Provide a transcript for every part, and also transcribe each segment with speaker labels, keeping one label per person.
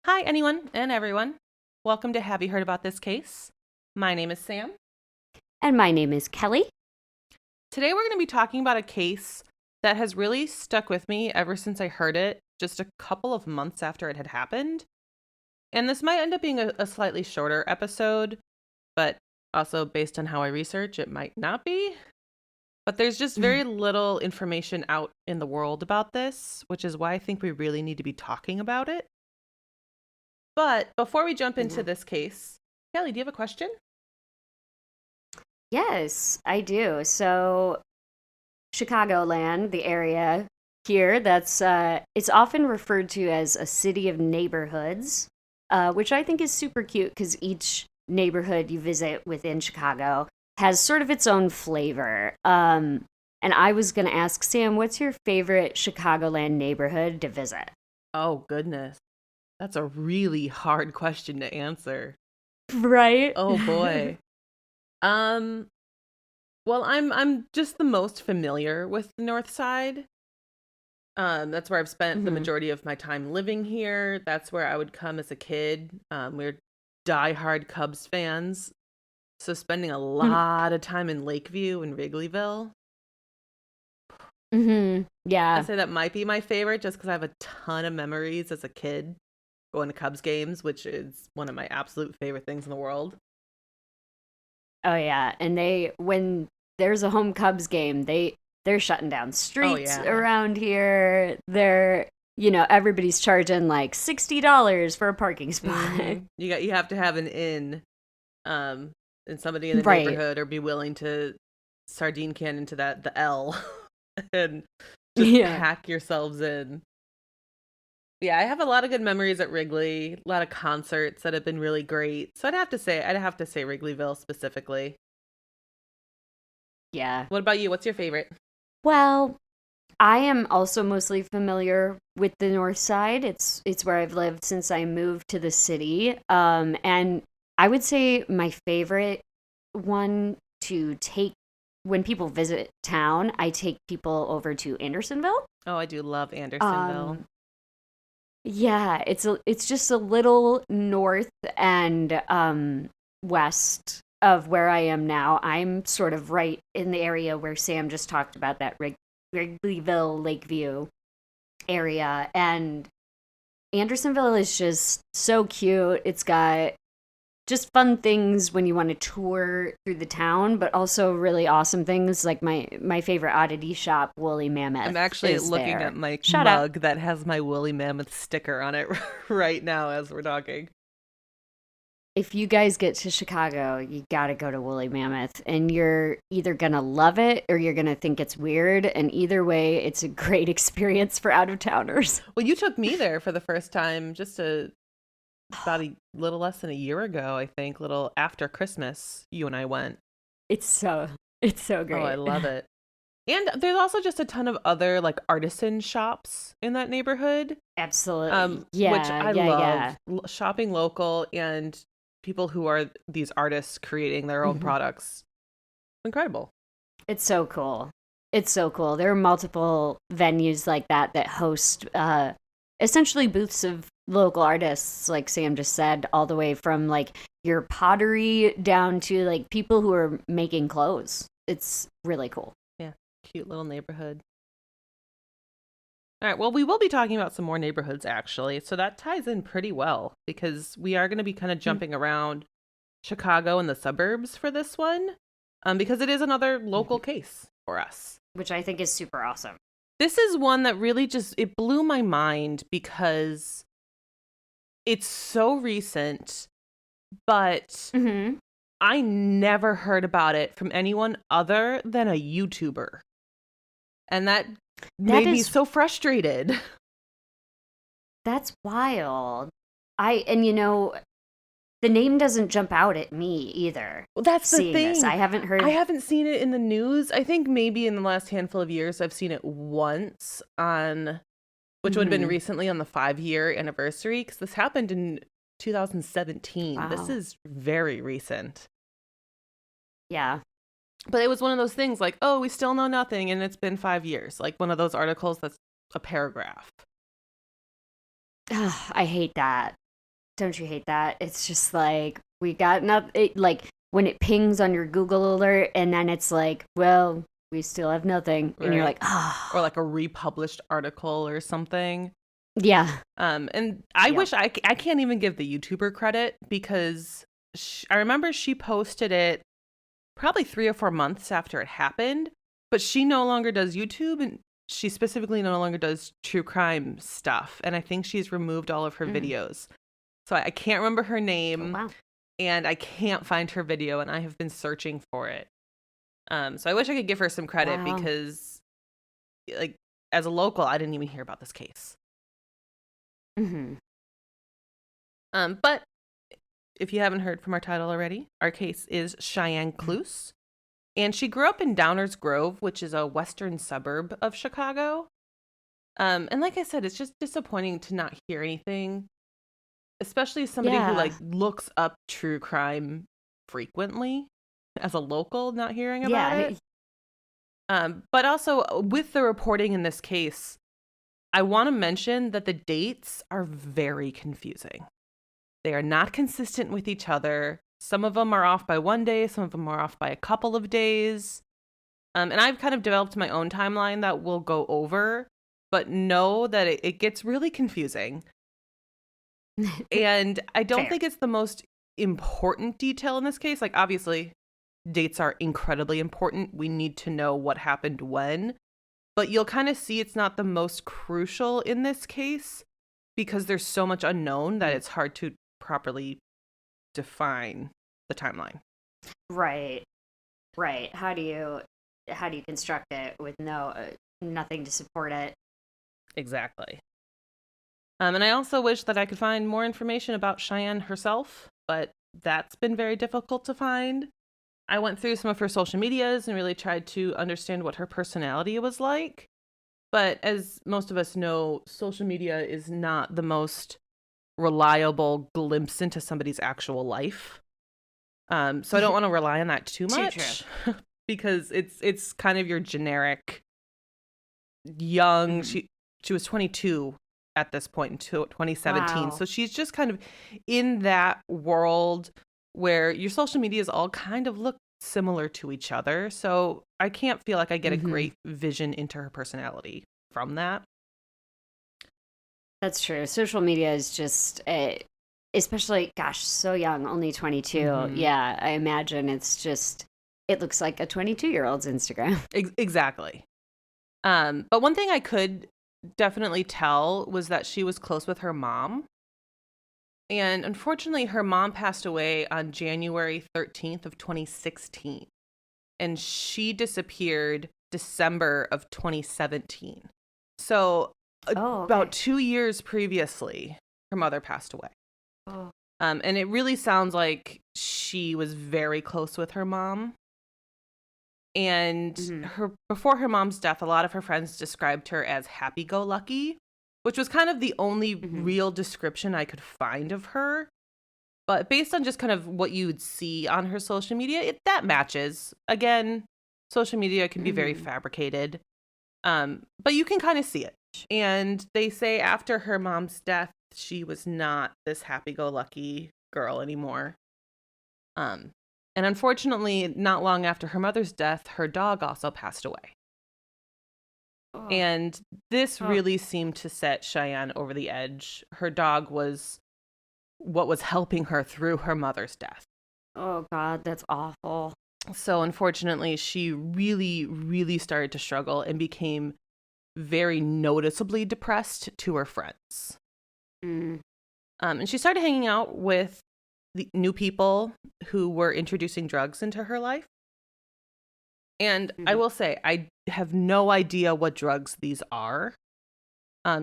Speaker 1: Hi, anyone and everyone. Welcome to Have You Heard About This Case? My name is Sam.
Speaker 2: And my name is Kelly.
Speaker 1: Today we're going to be talking about a case that has really stuck with me ever since I heard it just a couple of months after it had happened. And this might end up being a slightly shorter episode, but also based on how I research, it might not be. But there's just very little information out in the world about this, which is why I think we really need to be talking about it. But before we jump into this case, Kelly, do you have a question?
Speaker 2: Yes, I do. So, Chicagoland, the area here, that's it's often referred to as a city of neighborhoods, which I think is super cute because each neighborhood you visit within Chicago has sort of its own flavor. And I was going to ask Sam, what's your favorite Chicagoland neighborhood to visit?
Speaker 1: Oh, goodness. That's a really hard question to answer.
Speaker 2: Right?
Speaker 1: Oh boy. Um, well, I'm just the most familiar with the North Side. That's where I've spent the
Speaker 2: hmm
Speaker 1: majority of my time living here. That's where I would come as a kid. We're diehard Cubs fans, so spending a lot of time in Lakeview and Wrigleyville. I
Speaker 2: Yeah.
Speaker 1: say that might be my favorite just because I have a ton of memories as a kid going to Cubs games, which is one of my absolute favorite things in the world.
Speaker 2: Oh yeah, and when there's a home Cubs game, they're shutting down
Speaker 1: Oh
Speaker 2: streets
Speaker 1: yeah.
Speaker 2: around here. Everybody's charging like $60 for a parking spot.
Speaker 1: You have to have an in, um, and somebody in the
Speaker 2: Right.
Speaker 1: neighborhood or be willing to sardine can into the L and just
Speaker 2: Yeah.
Speaker 1: pack yourselves in. Yeah, I have a lot of good memories at Wrigley, a lot of concerts that have been really great. So I'd have to say Wrigleyville specifically.
Speaker 2: Yeah.
Speaker 1: What about you? What's your favorite?
Speaker 2: Well, I am also mostly familiar with the North Side. It's where I've lived since I moved to the city. And I would say my favorite one to take when people visit town, I take people over to Andersonville.
Speaker 1: Oh, I do love Andersonville.
Speaker 2: Um, yeah, it's just a little north and west of where I am now. I'm sort of right in the area where Sam just talked about that Wrigleyville, Lakeview area, and Andersonville is just so cute. It's got just fun things when you want to tour through the town, but also really awesome things like my favorite oddity shop, Woolly
Speaker 1: I'm
Speaker 2: Mammoth,
Speaker 1: actually
Speaker 2: is
Speaker 1: looking at
Speaker 2: there.
Speaker 1: my
Speaker 2: Shout out.
Speaker 1: mug that has my woolly mammoth sticker on it right now as we're talking.
Speaker 2: If you guys get to Chicago, you gotta go to Woolly Mammoth, and you're either gonna love it or you're gonna think it's weird. And either way, it's a great experience for out of towners.
Speaker 1: Well, you took me there for the first time about a little less than a year ago, I think, little after Christmas, you and I went.
Speaker 2: It's so it's so
Speaker 1: Oh, I
Speaker 2: great.
Speaker 1: love it. And there's also just a ton of other like artisan shops in that neighborhood,
Speaker 2: Absolutely.
Speaker 1: which
Speaker 2: Yeah,
Speaker 1: I
Speaker 2: yeah, yeah.
Speaker 1: love. Shopping local and people who are these artists creating their own
Speaker 2: hmm
Speaker 1: products. Incredible.
Speaker 2: It's so cool. It's so cool. There are multiple venues like that host essentially booths of local artists, like Sam just said, all the way from like your pottery down to like people who are making clothes. It's really cool.
Speaker 1: Yeah, cute little neighborhood. All right, well, we will be talking about some more neighborhoods actually. So that ties in pretty well because we are going to be kind of jumping around Chicago and the suburbs for this one, because it is another local case for us.
Speaker 2: Which I think is super awesome.
Speaker 1: This is one that really just it blew my mind because it's so recent, but
Speaker 2: Mm-hmm.
Speaker 1: I never heard about it from anyone other than a YouTuber. And that
Speaker 2: That
Speaker 1: made me
Speaker 2: is
Speaker 1: so frustrated.
Speaker 2: that's wild. The name doesn't jump out at me either.
Speaker 1: Well, that's the
Speaker 2: Seeing this,
Speaker 1: thing.
Speaker 2: I haven't
Speaker 1: I
Speaker 2: heard.
Speaker 1: haven't seen it in the news. I think maybe in the last handful of years I've seen it once on which would have been
Speaker 2: Mhm.
Speaker 1: recently on the 5-year anniversary because this happened in 2017. This
Speaker 2: Wow.
Speaker 1: is very recent.
Speaker 2: Yeah.
Speaker 1: But it was one of those things like, oh, we still know nothing and it's been 5 years. Like one of those articles that's a paragraph.
Speaker 2: Ugh, I hate that. don't you hate that? It's just like, we got nothing. Like, when it pings on your Google alert, and then it's like, well, we still have nothing. And you're
Speaker 1: Right.
Speaker 2: like, ah.
Speaker 1: Or like a republished article or something.
Speaker 2: Yeah.
Speaker 1: And I
Speaker 2: Yep.
Speaker 1: wish I can't even give the YouTuber credit because I remember she posted it probably 3 or 4 months after it happened, but she no longer does YouTube and she specifically no longer does true crime stuff. And I think she's removed all of her videos. So I can't remember her
Speaker 2: Oh,
Speaker 1: name
Speaker 2: wow.
Speaker 1: and I can't find her video and I have been searching for it. So I wish I could give her some credit
Speaker 2: Wow.
Speaker 1: because like as a local, I didn't even hear about this case.
Speaker 2: Mm-hmm.
Speaker 1: But if you haven't heard from our title already, our case is Cheyenne Klus. And she grew up in Downers Grove, which is a western suburb of Chicago. And like I said, it's just disappointing to not hear anything, especially as somebody who
Speaker 2: Yeah.
Speaker 1: like looks up true crime frequently as a local, not hearing about
Speaker 2: Yeah.
Speaker 1: it. But also with the reporting in this case, I want to mention that the dates are very confusing. They are not consistent with each other. Some of them are off by 1 day, some of them are off by a couple of days. And I've kind of developed my own timeline that we'll go over, but know that it gets really confusing. And I don't
Speaker 2: Fair.
Speaker 1: think it's the most important detail in this case. Like, obviously, dates are incredibly important. We need to know what happened when. But you'll kind of see it's not the most crucial in this case because there's so much unknown that it's hard to properly define the timeline.
Speaker 2: Right. Right. How do you construct it with nothing to support it?
Speaker 1: Exactly. And I also wish that I could find more information about Cheyenne herself, but that's been very difficult to find. I went through some of her social medias and really tried to understand what her personality was like. But as most of us know, social media is not the most reliable glimpse into somebody's actual life. So I don't want to rely on that too
Speaker 2: Too true.
Speaker 1: much because it's kind of your generic young. She was 22 at this point in 2017.
Speaker 2: Wow.
Speaker 1: So she's just kind of in that world where your social medias all kind of look similar to each other. So I can't feel like I get a great vision into her personality from that.
Speaker 2: That's true. Social media is just, especially, gosh, so young, only 22. Yeah, I imagine it looks like a 22-year-old's Instagram.
Speaker 1: Exactly. But one thing I could definitely tell was that she was close with her mom. And unfortunately, her mom passed away on January 13th of 2016. And she disappeared December of 2017. So about 2 years previously, her mother passed away.
Speaker 2: Oh.
Speaker 1: And it really sounds like she was very close with her mom. And before her mom's death, a lot of her friends described her as happy-go-lucky, which was kind of the only real description I could find of her. But based on just kind of what you would see on her social media, that matches. Again, social media can be very fabricated, but you can kind of see it. And they say after her mom's death, she was not this happy-go-lucky girl anymore. And unfortunately, not long after her mother's death, her dog also passed away. Oh. And this really seemed to set Cheyenne over the edge. Her dog was what was helping her through her mother's death.
Speaker 2: Oh, God, that's awful.
Speaker 1: So unfortunately, she really, really started to struggle and became very noticeably depressed to her friends. And she started hanging out with the new people who were introducing drugs into her life. And I will say, I have no idea what drugs these are.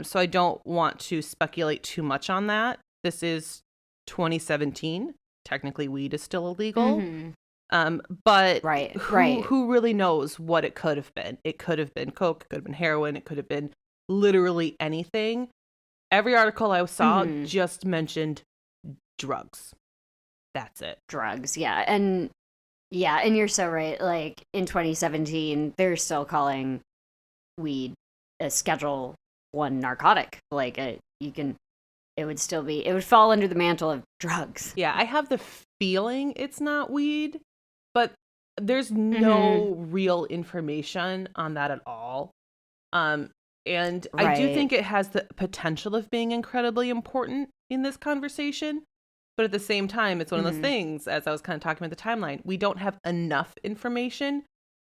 Speaker 1: So I don't want to speculate too much on that. This is 2017. Technically, weed is still illegal. But who really knows what it could have been? It could have been coke, it could have been heroin, it could have been literally anything. Every article I saw just mentioned drugs. That's it.
Speaker 2: Drugs, yeah. And you're so right. Like, in 2017, they're still calling weed a Schedule 1 narcotic. Like, it would fall under the mantle of drugs.
Speaker 1: Yeah, I have the feeling it's not weed, but there's
Speaker 2: Mm-hmm.
Speaker 1: no real information on that at all. And I do
Speaker 2: Right.
Speaker 1: think it has the potential of being incredibly important in this conversation. But at the same time, it's one of those
Speaker 2: Mm-hmm.
Speaker 1: things, as I was kind of talking about the timeline, we don't have enough information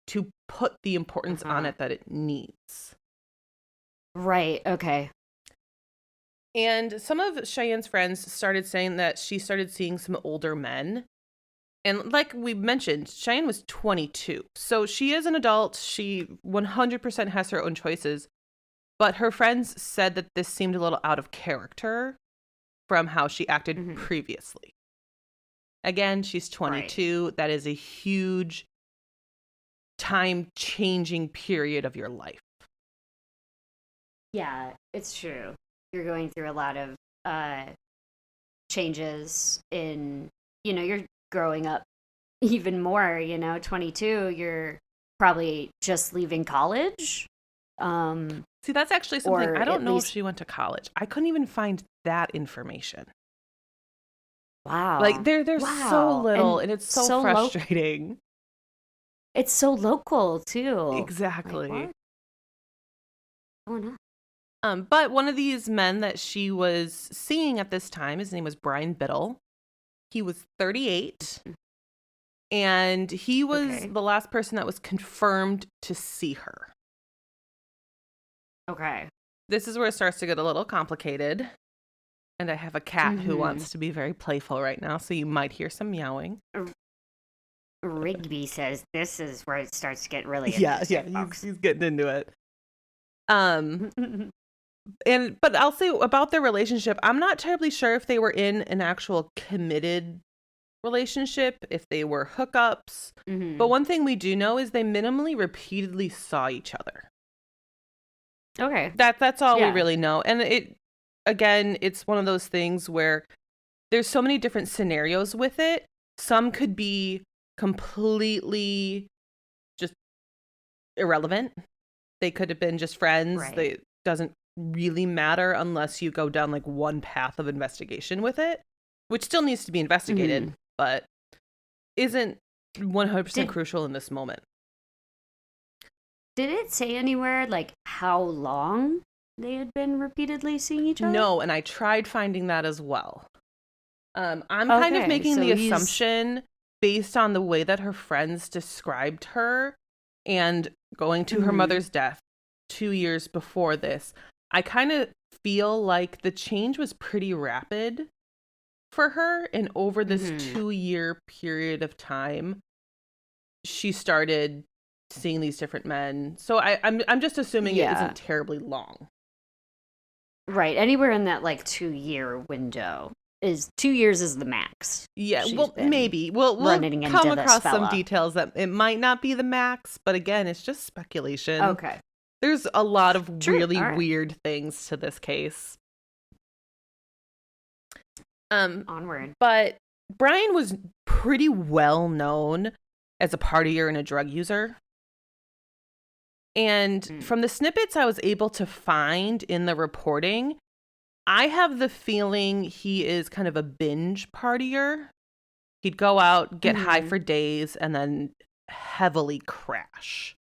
Speaker 1: to put the importance on
Speaker 2: Uh-huh.
Speaker 1: it that it needs.
Speaker 2: Right. Okay.
Speaker 1: And some of Cheyenne's friends started saying that she started seeing some older men. And like we mentioned, Cheyenne was 22. So she is an adult. She 100% has her own choices. But her friends said that this seemed a little out of character from how she acted
Speaker 2: Mm-hmm.
Speaker 1: previously. Again, she's
Speaker 2: Right.
Speaker 1: 22. That is a huge time-changing period of your life.
Speaker 2: Yeah, it's true. You're going through a lot of changes in, you're growing up even more, 22, you're probably just leaving college.
Speaker 1: See, that's actually something,
Speaker 2: Or
Speaker 1: I don't
Speaker 2: at
Speaker 1: know if
Speaker 2: least,
Speaker 1: she went to college. I couldn't even find that information. Like,
Speaker 2: wow.
Speaker 1: there's so
Speaker 2: Wow.
Speaker 1: little,
Speaker 2: And
Speaker 1: and it's so
Speaker 2: so low.
Speaker 1: frustrating.
Speaker 2: It's so local, too. Like,
Speaker 1: Exactly.
Speaker 2: what? Oh, no.
Speaker 1: But one of these men that she was seeing at this time, his name was Brian Biddle. He was 38, and he was
Speaker 2: Okay.
Speaker 1: the last person that was confirmed to see her.
Speaker 2: Okay.
Speaker 1: This is where it starts to get a little complicated. And I have a cat who
Speaker 2: Mm-hmm.
Speaker 1: wants to be very playful right now, so you might hear some meowing.
Speaker 2: Rigby says this is where it starts to get really
Speaker 1: Yeah,
Speaker 2: interesting, folks.
Speaker 1: he's getting into it. But I'll say about their relationship, I'm not terribly sure if they were in an actual committed relationship, if they were hookups.
Speaker 2: Mm-hmm.
Speaker 1: But one thing we do know is they minimally repeatedly saw each other.
Speaker 2: Okay.
Speaker 1: That's all we
Speaker 2: Yeah.
Speaker 1: really know. And it's one of those things where there's so many different scenarios with it. Some could be completely just irrelevant. They could have been just friends.
Speaker 2: Right.
Speaker 1: It doesn't really matter unless you go down like one path of investigation with it, which still needs to be investigated,
Speaker 2: Mm-hmm.
Speaker 1: but isn't 100%
Speaker 2: Did
Speaker 1: crucial in this moment.
Speaker 2: Did it say anywhere like how long they had been repeatedly seeing each other?
Speaker 1: No, and I tried finding that as well. I'm kind of
Speaker 2: Okay,
Speaker 1: making
Speaker 2: so
Speaker 1: the
Speaker 2: he's
Speaker 1: assumption based on the way that her friends described her and going to her
Speaker 2: Mhm.
Speaker 1: mother's death 2 years before this. I kind of feel like the change was pretty rapid for her, and over this
Speaker 2: Mhm.
Speaker 1: 2 year period of time, she started seeing these different men. So I'm just assuming it
Speaker 2: Yeah.
Speaker 1: isn't terribly long.
Speaker 2: Right, anywhere in that like 2-year window. Is 2 years is the max.
Speaker 1: Yeah,
Speaker 2: She's
Speaker 1: well,
Speaker 2: been
Speaker 1: maybe we'll
Speaker 2: running
Speaker 1: come
Speaker 2: into this
Speaker 1: across some
Speaker 2: fella.
Speaker 1: details that it might not be the max, but again, it's just speculation.
Speaker 2: Okay.
Speaker 1: There's a lot of
Speaker 2: True.
Speaker 1: really
Speaker 2: All right.
Speaker 1: weird things to this case.
Speaker 2: Onward.
Speaker 1: But Brian was pretty well known as a partier and a drug user. And from the snippets I was able to find in the reporting, I have the feeling he is kind of a binge partier. He'd go out, get high for days, and then heavily crash.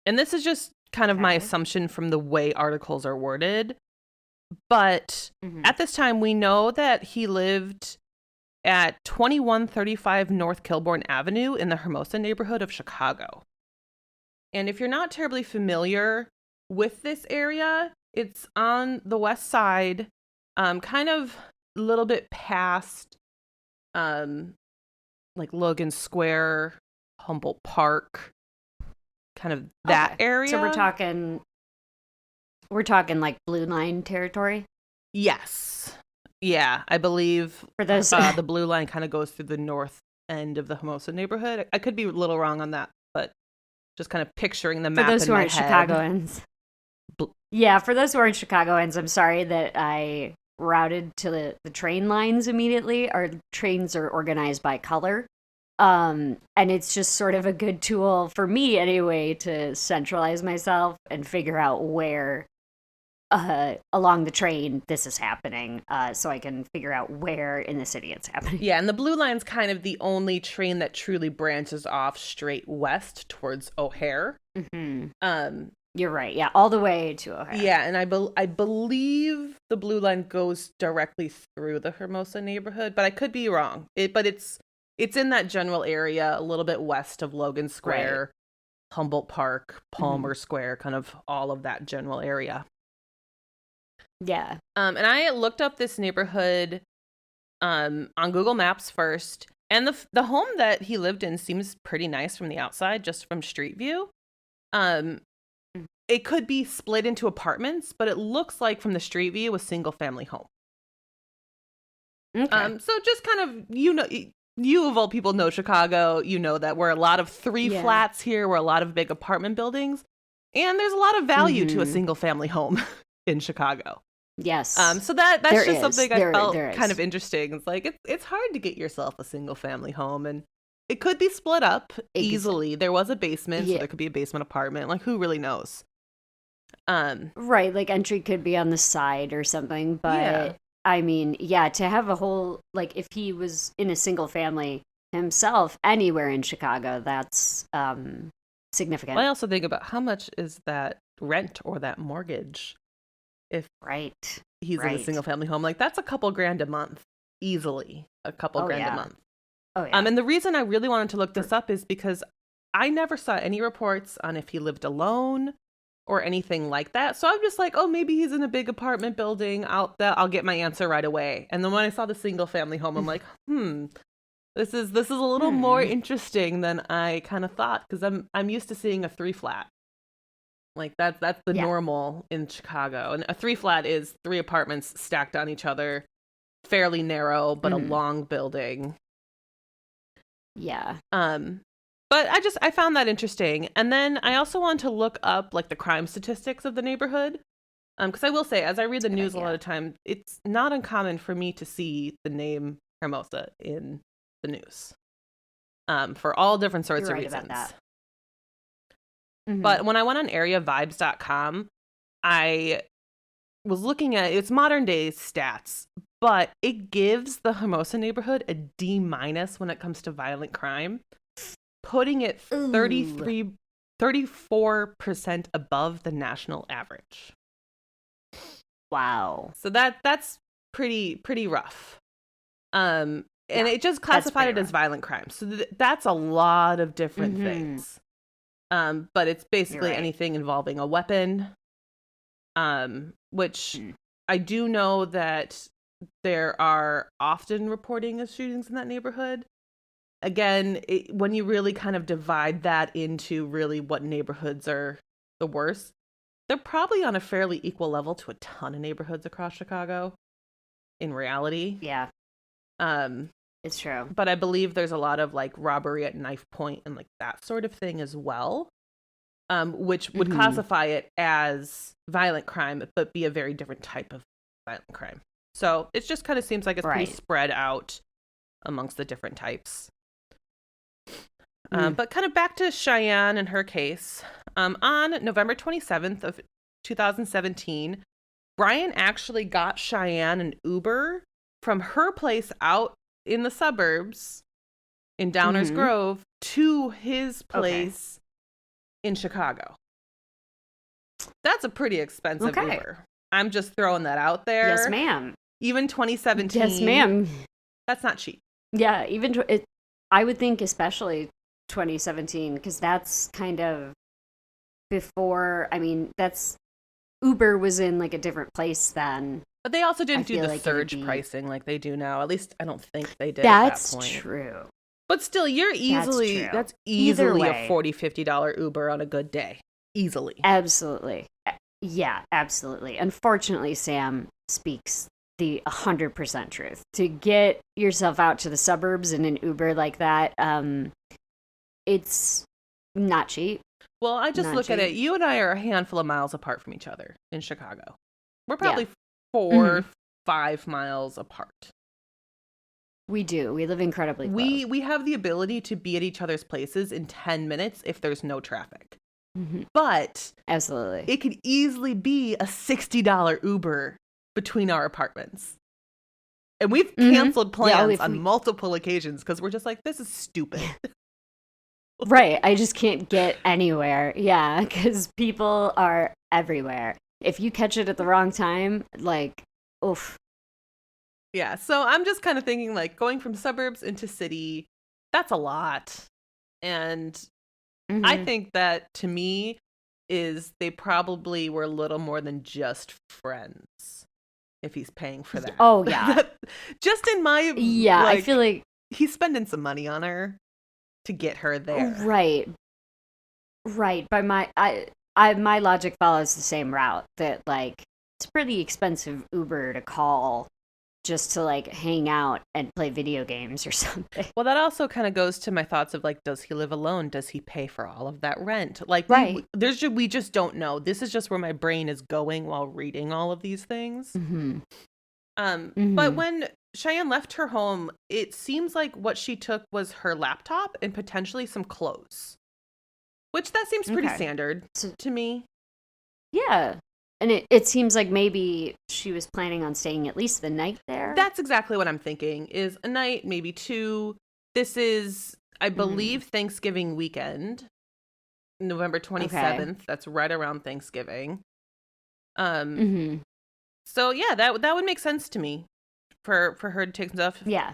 Speaker 1: And this is just kind of my assumption from the way articles are worded. But at this time, we know that he lived at 2135 North Kilbourne Avenue in the Hermosa neighborhood of Chicago. And if you're not terribly familiar with this area, it's on the west side, kind of a little bit past like Logan Square, Humboldt Park, kind of that area.
Speaker 2: So we're talking like Blue Line territory?
Speaker 1: Yes. Yeah, I believe
Speaker 2: For those
Speaker 1: the blue line kind of goes through the north end of the Hermosa neighborhood. I could be a little wrong on that, but just kind of picturing the map
Speaker 2: for those
Speaker 1: in
Speaker 2: who
Speaker 1: my
Speaker 2: aren't
Speaker 1: head.
Speaker 2: Chicagoans. Yeah, for those who aren't Chicagoans, I'm sorry that I routed to the train lines immediately. Our trains are organized by color. And it's just sort of a good tool for me anyway to centralize myself and figure out where along the train this is happening, so I can figure out where in the city it's happening.
Speaker 1: Yeah, and the Blue Line's kind of the only train that truly branches off straight west towards O'Hare.
Speaker 2: You're right. Yeah, all the way to O'Hare.
Speaker 1: Yeah, and I believe the Blue Line goes directly through the Hermosa neighborhood, but I could be wrong. But it's in that general area, a little bit west of Logan Square, Humboldt Park, Palmer Square, kind of all of that general area.
Speaker 2: Yeah.
Speaker 1: And I looked up this neighborhood on Google Maps first, and the home that he lived in seems pretty nice from the outside, just from street view. It could be split into apartments, but it looks like from the street view a single family home.
Speaker 2: Okay.
Speaker 1: So just kind of, you of all people know Chicago, you know that we're a lot of three flats here, we're a lot of big apartment buildings, and there's a lot of value to a single family home in Chicago.
Speaker 2: Yes.
Speaker 1: So that's
Speaker 2: there
Speaker 1: just
Speaker 2: is.
Speaker 1: something I felt
Speaker 2: there
Speaker 1: kind
Speaker 2: is.
Speaker 1: of interesting. It's like it's hard to get yourself a single family home, and it could be split up easily. There was a basement, so there could be a basement apartment. Like, who really knows?
Speaker 2: Right, like entry could be on the side or something, but I mean, to have a whole, like, if he was in a single family himself anywhere in Chicago, that's significant.
Speaker 1: Well, I also think about how much is that rent or that mortgage if he's in a single family home. Like, that's a couple grand a month, easily a couple grand a month.
Speaker 2: Oh yeah.
Speaker 1: And the reason I really wanted to look this up is because I never saw any reports on if he lived alone or anything like that. So I'm just like, oh, maybe he's in a big apartment building. I'll get my answer right away. And then when I saw the single family home, I'm like, this is a little more interesting than I kind of thought, because I'm used to seeing a 3-flat. Like that's the normal in Chicago. And a 3-flat is 3 apartments stacked on each other, fairly narrow, but a long building.
Speaker 2: Yeah.
Speaker 1: But I found that interesting. And then I also wanted to look up like the crime statistics of the neighborhood. Because I will say, as I read the news a lot of time, it's not uncommon for me to see the name Hermosa in the news. For all different sorts of reasons.
Speaker 2: About that.
Speaker 1: But when I went on areavibes.com, I was looking at its modern day stats, but it gives the Hermosa neighborhood a D- when it comes to violent crime, putting it 34% above the national average.
Speaker 2: Wow.
Speaker 1: So that's pretty rough. And it just classified it as violent crime. So that's a lot of different things. But it's basically anything involving a weapon, which I do know that there are often reporting of shootings in that neighborhood. Again, when you really kind of divide that into really what neighborhoods are the worst, they're probably on a fairly equal level to a ton of neighborhoods across Chicago in reality.
Speaker 2: Yeah. It's true.
Speaker 1: But I believe there's a lot of like robbery at knife point and like that sort of thing as well, which would classify it as violent crime, but be a very different type of violent crime. So it just kind of seems like it's pretty spread out amongst the different types. But kind of back to Cheyenne and her case. On November 27th of 2017, Brian actually got Cheyenne an Uber from her place out in the suburbs in Downers Grove to his place in Chicago. That's a pretty expensive Uber. I'm just throwing that out there.
Speaker 2: Yes, ma'am.
Speaker 1: Even 2017.
Speaker 2: Yes, ma'am.
Speaker 1: That's not cheap.
Speaker 2: Yeah, even I would think especially 2017, because that's kind of before, I mean, that's Uber was in like a different place then.
Speaker 1: But they also didn't do the surge pricing like they do now. At least I don't think they did at that point.
Speaker 2: That's true.
Speaker 1: But still, that's easily a $40-$50 Uber on a good day. Easily.
Speaker 2: Absolutely. Yeah, absolutely. Unfortunately, Sam speaks the 100% truth. To get yourself out to the suburbs in an Uber like that, it's not cheap.
Speaker 1: Well, I just look at it. You and I are a handful of miles apart from each other in Chicago. We're probably 4-5 miles apart.
Speaker 2: We do. We live incredibly close.
Speaker 1: We have the ability to be at each other's places in 10 minutes if there's no traffic. But
Speaker 2: Absolutely.
Speaker 1: it could easily be a $60 Uber between our apartments. And we've canceled plans on multiple occasions because we're just like, this is stupid.
Speaker 2: Right. I just can't get anywhere. Yeah, because people are everywhere. If you catch it at the wrong time, like, oof.
Speaker 1: Yeah, so I'm just kind of thinking, like, going from suburbs into city, that's a lot. And I think that, to me, is they probably were a little more than just friends, if he's paying for that.
Speaker 2: Oh, yeah.
Speaker 1: Just in my,
Speaker 2: Yeah, I feel like
Speaker 1: he's spending some money on her to get her there.
Speaker 2: Right. But my logic follows the same route that, like, it's a pretty expensive Uber to call just to, like, hang out and play video games or something.
Speaker 1: Well, that also kind of goes to my thoughts of, like, does he live alone? Does he pay for all of that rent? Like,
Speaker 2: right.
Speaker 1: we just don't know. This is just where my brain is going while reading all of these things. But when Cheyenne left her home, it seems like what she took was her laptop and potentially some clothes, which that seems pretty standard to me.
Speaker 2: Yeah. And it seems like maybe she was planning on staying at least the night there.
Speaker 1: That's exactly what I'm thinking, is a night, maybe two. This is, I believe, Thanksgiving weekend, November 27th. Okay. That's right around Thanksgiving. So yeah, that would make sense to me for her to take stuff.
Speaker 2: Yeah.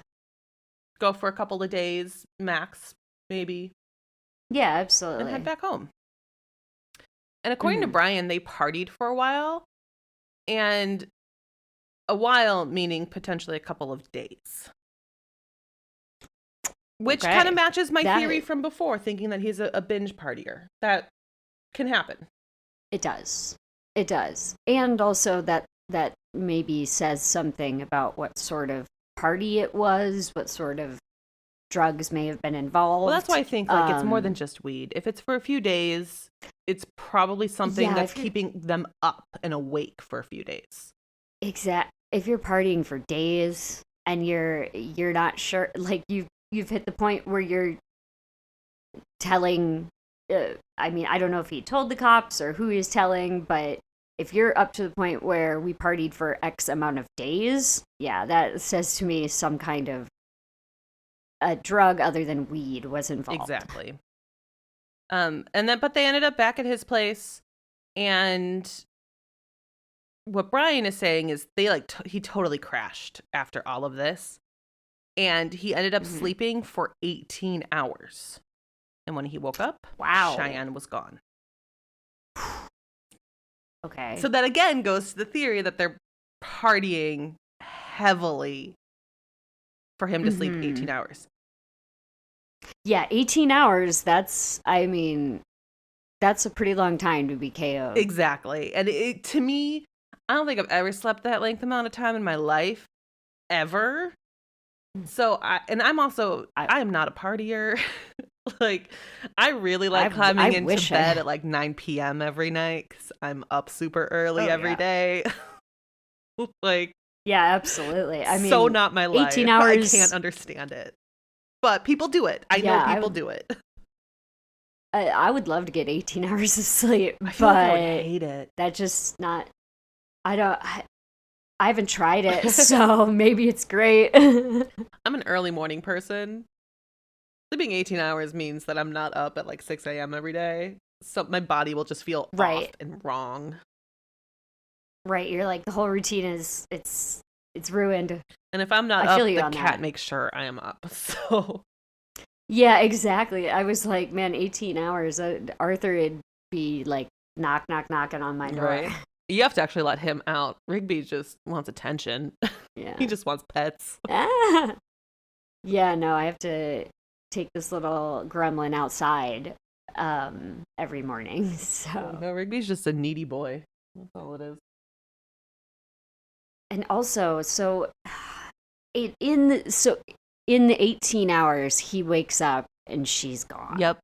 Speaker 1: Go for a couple of days, max, maybe.
Speaker 2: Yeah, absolutely.
Speaker 1: And head back home. And according to Brian, they partied for a while. And a while meaning potentially a couple of days. Which kind of matches my theory from before, thinking that he's a binge partier. That can happen.
Speaker 2: It does. It does. And also that maybe says something about what sort of party it was, what sort of drugs may have been involved.
Speaker 1: Well, that's why I think, like, it's more than just weed. If it's for a few days, it's probably something that's keeping them up and awake for a few days.
Speaker 2: Exactly. If you're partying for days and you're not sure, like, you've hit the point where you're telling, I mean, I don't know if he told the cops or who he's telling, but if you're up to the point where we partied for X amount of days, yeah, that says to me some kind of a drug other than weed was involved.
Speaker 1: Exactly. But they ended up back at his place, and what Brian is saying is he totally crashed after all of this, and he ended up sleeping for 18 hours. And when he woke up, Cheyenne was gone.
Speaker 2: Okay.
Speaker 1: So that again goes to the theory that they're partying heavily for him to sleep 18 hours.
Speaker 2: Yeah, 18 hours, that's a pretty long time to be KO'd.
Speaker 1: Exactly. And to me, I don't think I've ever slept that length amount of time in my life, ever. So I'm not a partier. Like, I really like climbing into bed at like 9 p.m. every night because I'm up super early every day. Like,
Speaker 2: yeah, absolutely. I mean,
Speaker 1: so not my life.
Speaker 2: 18 hours.
Speaker 1: I can't understand it. But people do it. I know people do it.
Speaker 2: I would love to get 18 hours of sleep,
Speaker 1: I feel like I would hate it.
Speaker 2: That's just not. I haven't tried it, so maybe it's great.
Speaker 1: I'm an early morning person. Sleeping 18 hours means that I'm not up at like 6 a.m. every day. So my body will just feel off and wrong.
Speaker 2: Right. You're like, the whole routine is, it's ruined. And
Speaker 1: if I'm not up, the cat makes sure I am up. So.
Speaker 2: Yeah, exactly. I was like, man, 18 hours. Arthur would be like knocking on my door.
Speaker 1: Right. You have to actually let him out. Rigby just wants attention. Yeah. He just wants pets.
Speaker 2: Yeah, no, I have to take this little gremlin outside every morning. So
Speaker 1: no, Rigby's just a needy boy. That's all it is.
Speaker 2: And also, in the 18 hours, he wakes up and she's gone.
Speaker 1: Yep.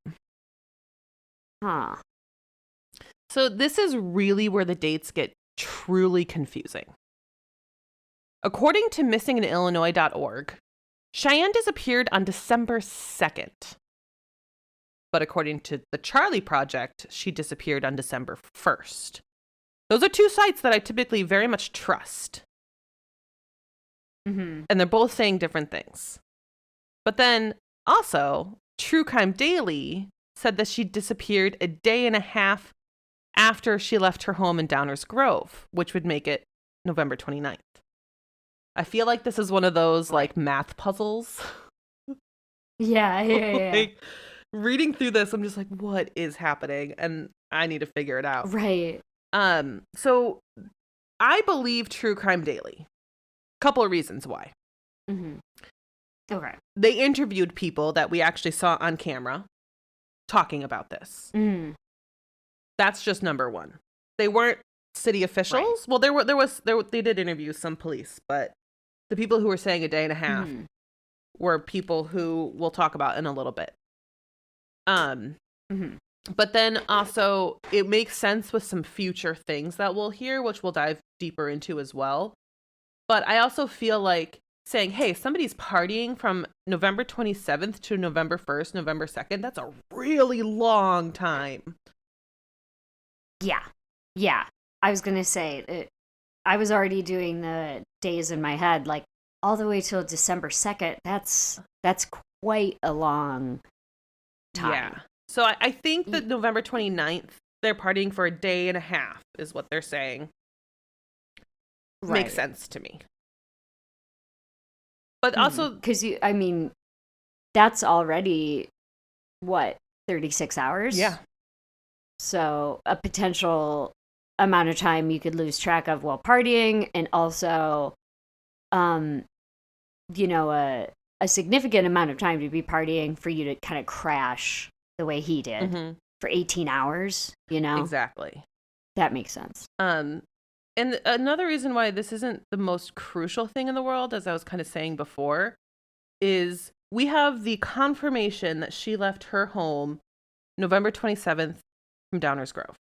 Speaker 2: Huh.
Speaker 1: So this is really where the dates get truly confusing. According to missinginillinois.org, Cheyenne disappeared on December 2nd. But according to the Charlie Project, she disappeared on December 1st. Those are two sites that I typically very much trust.
Speaker 2: Mm-hmm.
Speaker 1: And they're both saying different things. But then also, True Crime Daily said that she disappeared a day and a half after she left her home in Downers Grove, which would make it November 29th. I feel like this is one of those like math puzzles.
Speaker 2: Yeah.
Speaker 1: Like, reading through this, I'm just like, what is happening? And I need to figure it out.
Speaker 2: Right.
Speaker 1: So I believe True Crime Daily. Couple of reasons why.
Speaker 2: Mm-hmm. Okay.
Speaker 1: They interviewed people that we actually saw on camera talking about this.
Speaker 2: Mm.
Speaker 1: That's just number one. They weren't city officials. Right. Well, they did interview some police, but the people who were saying a day and a half were people who we'll talk about in a little bit. But then also it makes sense with some future things that we'll hear, which we'll dive deeper into as well. But I also feel like saying, hey, somebody's partying from November 27th to November 1st, November 2nd, that's a really long time.
Speaker 2: Yeah. Yeah. I was going to say, I was already doing the days in my head, like all the way till December 2nd. That's quite a long time.
Speaker 1: Yeah. So I think that November 29th, they're partying for a day and a half is what they're saying. Right. Makes sense to me. But also,
Speaker 2: because that's already what, 36 hours?
Speaker 1: Yeah.
Speaker 2: So a potential amount of time you could lose track of while partying, and also, a significant amount of time to be partying for you to kind of crash the way he did for 18 hours,
Speaker 1: Exactly.
Speaker 2: That makes sense.
Speaker 1: And another reason why this isn't the most crucial thing in the world, as I was kind of saying before, is we have the confirmation that she left her home November 27th from Downers Grove.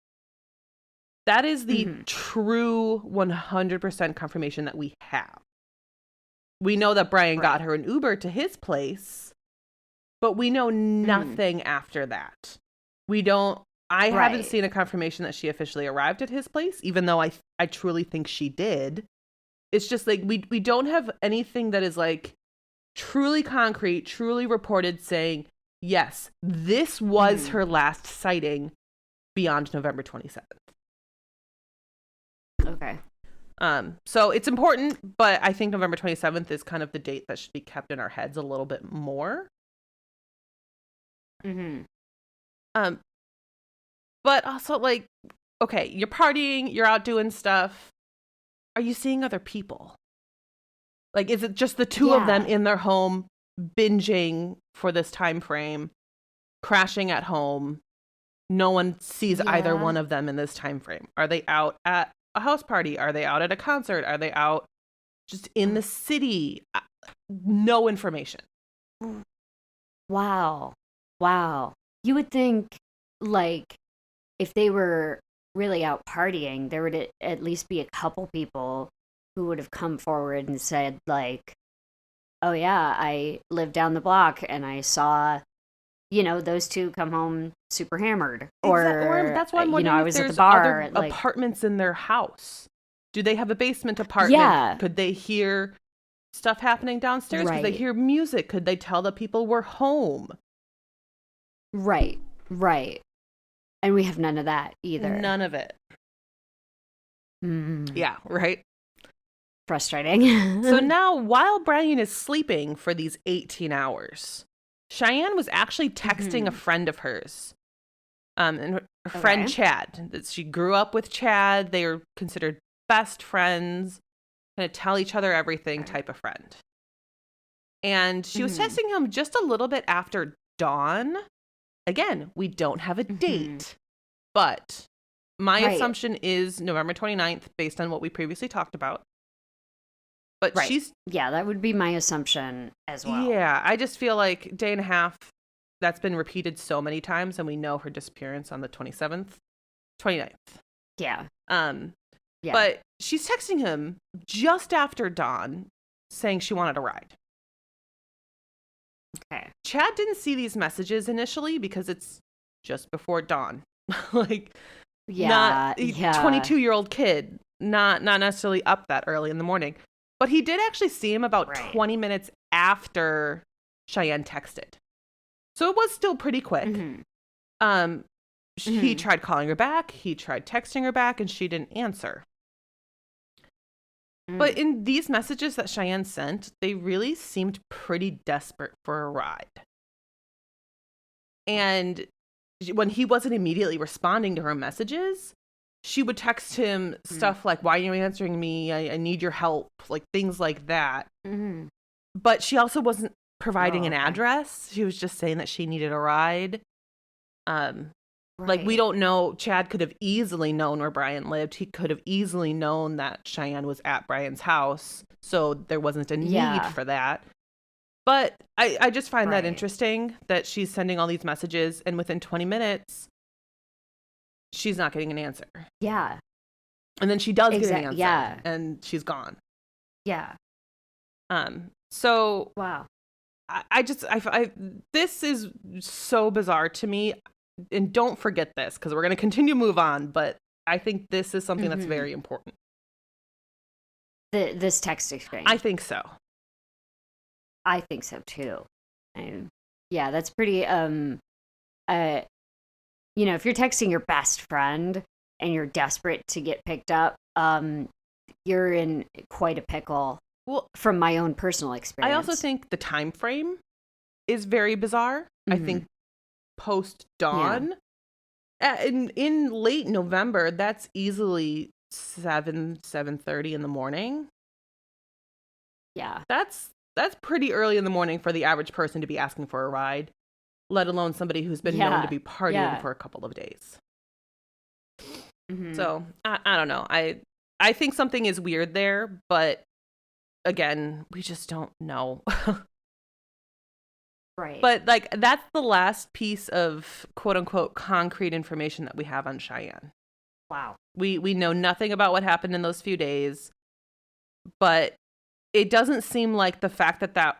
Speaker 1: That is the true 100% confirmation that we have. We know that Brian got her an Uber to his place, but we know nothing after that. I haven't seen a confirmation that she officially arrived at his place, even though I truly think she did. It's just like we don't have anything that is like truly concrete, truly reported saying, yes, this was her last sighting beyond November 27th.
Speaker 2: Okay.
Speaker 1: So it's important, but I think November 27th is kind of the date that should be kept in our heads a little bit more. But also, like, okay, you're partying, you're out doing stuff. Are you seeing other people? Like, is it just the two of them in their home, binging for this time frame, crashing at home? No one sees either one of them in this time frame. Are they out at a house party? Are they out at a concert? Are they out just in the city? No information.
Speaker 2: Wow. You would think, like, if they were really out partying, there would at least be a couple people who would have come forward and said, like, oh yeah, I lived down the block and I saw, those two come home super hammered. Or
Speaker 1: that's why I'm wondering
Speaker 2: I
Speaker 1: if
Speaker 2: was
Speaker 1: there's
Speaker 2: at the bar.
Speaker 1: Other apartments in their house. Do they have a basement apartment?
Speaker 2: Yeah.
Speaker 1: Could they hear stuff happening downstairs? Could they hear music? Could they tell that people were home?
Speaker 2: Right. And we have none of that either.
Speaker 1: None of it. Yeah, right?
Speaker 2: Frustrating.
Speaker 1: So now, while Brian is sleeping for these 18 hours, Cheyenne was actually texting a friend of hers. And her friend Chad. She grew up with Chad. They are considered best friends. Kind of tell each other everything type of friend. And she was texting him just a little bit after dawn. Again, we don't have a date, but my assumption is November 29th based on what we previously talked about. But
Speaker 2: that would be my assumption as well.
Speaker 1: Yeah, I just feel like day and a half, that's been repeated so many times, and we know her disappearance on the 29th.
Speaker 2: Yeah.
Speaker 1: But she's texting him just after dawn saying she wanted a ride.
Speaker 2: Okay.
Speaker 1: Chad didn't see these messages initially because it's just before dawn. Like, not
Speaker 2: Yeah. Yeah.
Speaker 1: 22-year-old kid, not necessarily up that early in the morning. But he did actually see him about
Speaker 2: Right.
Speaker 1: 20 minutes after Cheyenne texted. So it was still pretty quick.
Speaker 2: Mm-hmm.
Speaker 1: Um, he
Speaker 2: Mm-hmm.
Speaker 1: tried calling her back, he tried texting her back, and she didn't answer. But
Speaker 2: Mm.
Speaker 1: in these messages that Cheyenne sent, they really seemed pretty desperate for a ride. And when he wasn't immediately responding to her messages, she would text him
Speaker 2: Mm.
Speaker 1: stuff like, "Why are you answering me? I need your help," like things like that.
Speaker 2: Mm-hmm.
Speaker 1: But she also wasn't providing
Speaker 2: Oh,
Speaker 1: an
Speaker 2: okay.
Speaker 1: address. She was just saying that she needed a ride. Um, like, we
Speaker 2: Right.
Speaker 1: don't know. Chad could have easily known where Brian lived. He could have easily known that Cheyenne was at Brian's house. So there wasn't a need
Speaker 2: Yeah.
Speaker 1: for that. But I just find that
Speaker 2: Right.
Speaker 1: interesting that she's sending all these messages and within 20 minutes, she's not getting an answer.
Speaker 2: Yeah.
Speaker 1: And then she does get an
Speaker 2: Exactly.
Speaker 1: answer
Speaker 2: Yeah.
Speaker 1: and she's gone.
Speaker 2: Yeah.
Speaker 1: So
Speaker 2: Wow.
Speaker 1: this is so bizarre to me. And don't forget this because we're going to continue to move on. But I think this is something that's
Speaker 2: Mm-hmm.
Speaker 1: very important.
Speaker 2: This text exchange.
Speaker 1: I think so.
Speaker 2: I think so too. And yeah, that's pretty. If you're texting your best friend and you're desperate to get picked up, you're in quite a pickle.
Speaker 1: Well,
Speaker 2: From my own personal experience.
Speaker 1: I also think the time frame is very bizarre. I
Speaker 2: Mm-hmm.
Speaker 1: think post
Speaker 2: Yeah.
Speaker 1: dawn in late November, that's easily 7:30 in the morning.
Speaker 2: Yeah.
Speaker 1: That's pretty early in the morning for the average person to be asking for a ride, let alone somebody who's been known to
Speaker 2: Yeah.
Speaker 1: be partying
Speaker 2: Yeah.
Speaker 1: for a couple of days.
Speaker 2: Mm-hmm.
Speaker 1: So I don't know. I think something is weird there, but again, we just don't know.
Speaker 2: Right.
Speaker 1: But like that's the last piece of quote unquote concrete information that we have on Cheyenne.
Speaker 2: Wow.
Speaker 1: We know nothing about what happened in those few days, but it doesn't seem like the fact that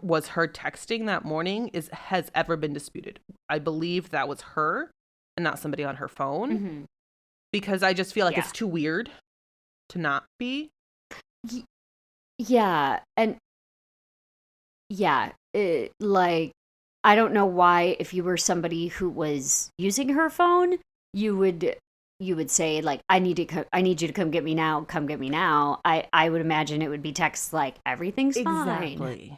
Speaker 1: was her texting that morning has ever been disputed. I believe that was her and not somebody on her phone
Speaker 2: Mm-hmm.
Speaker 1: because I just feel like
Speaker 2: Yeah.
Speaker 1: it's too weird to not be.
Speaker 2: Yeah. And yeah, like, I don't know why, if you were somebody who was using her phone, you would say, like, I need you to come get me now, come get me now. I would imagine it would be texts like, everything's fine.
Speaker 1: Exactly.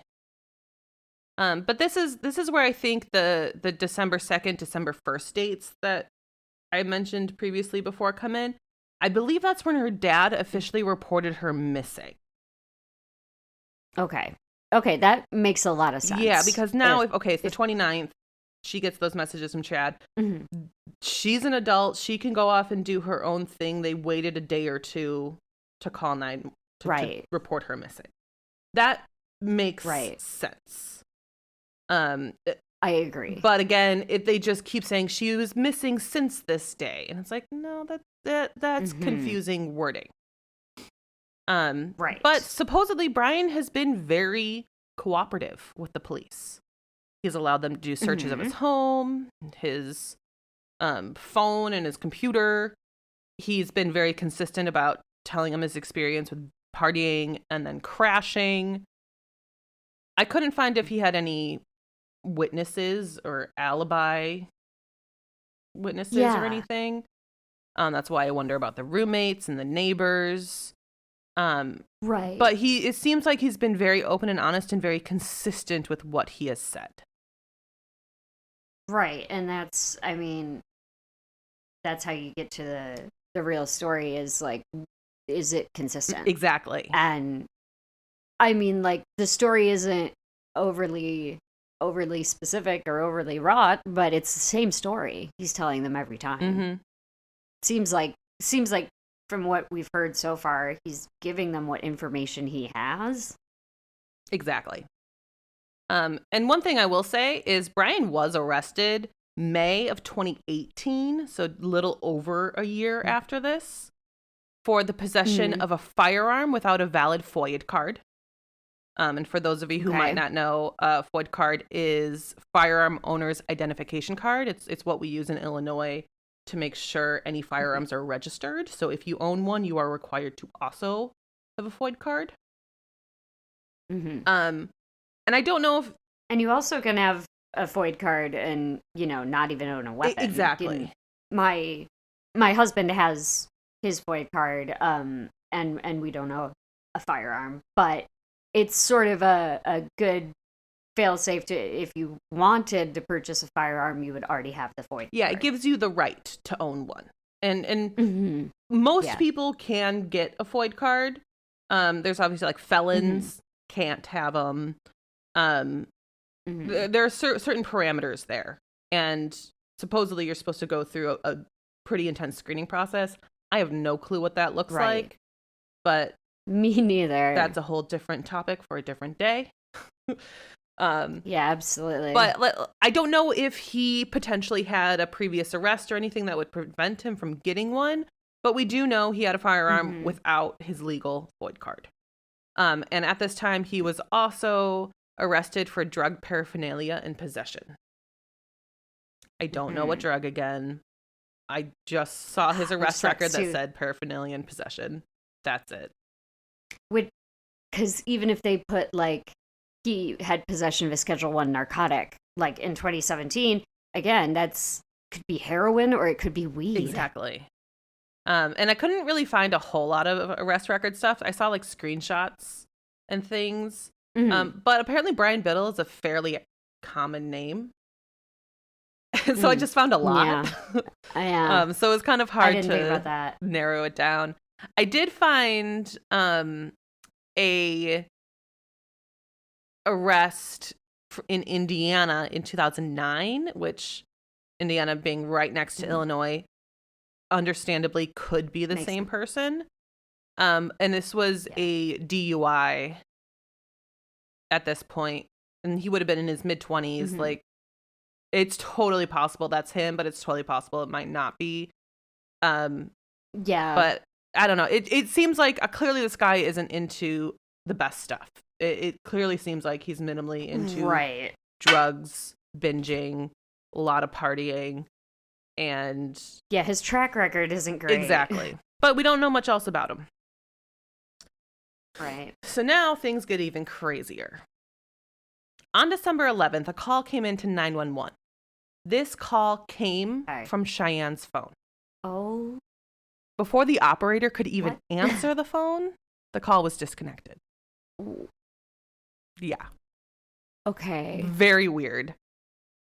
Speaker 1: But this is where I think the December 2nd, December 1st dates that I mentioned previously before come in. I believe that's when her dad officially reported her missing.
Speaker 2: Okay. Okay, that makes a lot of sense.
Speaker 1: Yeah, because now it's the
Speaker 2: if
Speaker 1: 29th, she gets those messages from Chad.
Speaker 2: Mhm.
Speaker 1: She's an adult. She can go off and do her own thing. They waited a day or two to call to
Speaker 2: Right.
Speaker 1: report her missing. That makes
Speaker 2: Right.
Speaker 1: sense.
Speaker 2: I agree.
Speaker 1: But again, they just keep saying she was missing since this day, and it's like, no, that's
Speaker 2: Mhm.
Speaker 1: confusing wording.
Speaker 2: Right.
Speaker 1: But supposedly Brian has been very cooperative with the police. He's allowed them to do searches of
Speaker 2: Mhm.
Speaker 1: his home, his phone, and his computer. He's been very consistent about telling him his experience with partying and then crashing. I couldn't find if he had any witnesses or alibi witnesses or
Speaker 2: Yeah.
Speaker 1: anything. That's why I wonder about the roommates and the neighbors.
Speaker 2: Right.
Speaker 1: But it seems like he's been very open and honest and very consistent with what he has said.
Speaker 2: Right. And that's how you get to the real story, is like, is it consistent?
Speaker 1: Exactly.
Speaker 2: And I mean, like, the story isn't overly specific or overly wrought, but it's the same story he's telling them every time.
Speaker 1: Mm-hmm.
Speaker 2: Seems like from what we've heard so far, he's giving them what information he has.
Speaker 1: Exactly. And one thing I will say is Brian was arrested May of 2018, so little over a year after this, for the possession of a firearm without a valid FOIA card. And for those of you who
Speaker 2: Okay.
Speaker 1: might not know, a FOID card is firearm owner's identification card. It's what we use in Illinois to make sure any firearms are registered. So if you own one, you are required to also have a FOID card.
Speaker 2: Mm-hmm.
Speaker 1: And I don't know if
Speaker 2: And you also can have a FOID card and, not even own a weapon.
Speaker 1: exactly.
Speaker 2: My husband has his FOID card, and we don't own a firearm, but it's sort of a good fail-safe to, if you wanted to purchase a firearm, you would already have the FOID
Speaker 1: Yeah,
Speaker 2: card.
Speaker 1: it gives you the right to own one. And
Speaker 2: Mm-hmm.
Speaker 1: most people can get a FOID card. There's obviously like felons can't have them. There are certain parameters there. And supposedly you're supposed to go through a pretty intense screening process. I have no clue what that looks like. But
Speaker 2: me neither.
Speaker 1: That's a whole different topic for a different day.
Speaker 2: Yeah, absolutely.
Speaker 1: But I don't know if he potentially had a previous arrest or anything that would prevent him from getting one. But we do know he had a firearm without his legal FOID card. And at this time, he was also arrested for drug paraphernalia and possession. I don't know what drug again. I just saw his arrest record that said paraphernalia and possession. That's it.
Speaker 2: Because even if they put, like, he had possession of a Schedule I narcotic, like, in 2017, again, could be heroin or it could be weed.
Speaker 1: Exactly. And I couldn't really find a whole lot of arrest record stuff. I saw, like, screenshots and things. But apparently Brian Biddle is a fairly common name. So I just found a lot.
Speaker 2: Yeah.
Speaker 1: So it was kind of hard
Speaker 2: think about that.
Speaker 1: Narrow it down. I did find a arrest in Indiana in 2009, which Indiana being right next to Illinois, understandably could be the same person. And this was a DUI at this point, and he would have been in his mid-20s. Like, it's totally possible that's him, but it's totally possible it might not be.
Speaker 2: Yeah.
Speaker 1: But I don't know. It seems like clearly this guy isn't into the best stuff. It clearly seems like he's minimally into drugs, binging, a lot of partying, and
Speaker 2: yeah, his track record isn't great.
Speaker 1: Exactly. But we don't know much else about him.
Speaker 2: Right.
Speaker 1: So now things get even crazier. On December 11th, a call came into 911. This call came from Cheyenne's phone.
Speaker 2: Oh.
Speaker 1: Before the operator could even answer the phone, the call was disconnected. Yeah.
Speaker 2: Okay.
Speaker 1: Very weird.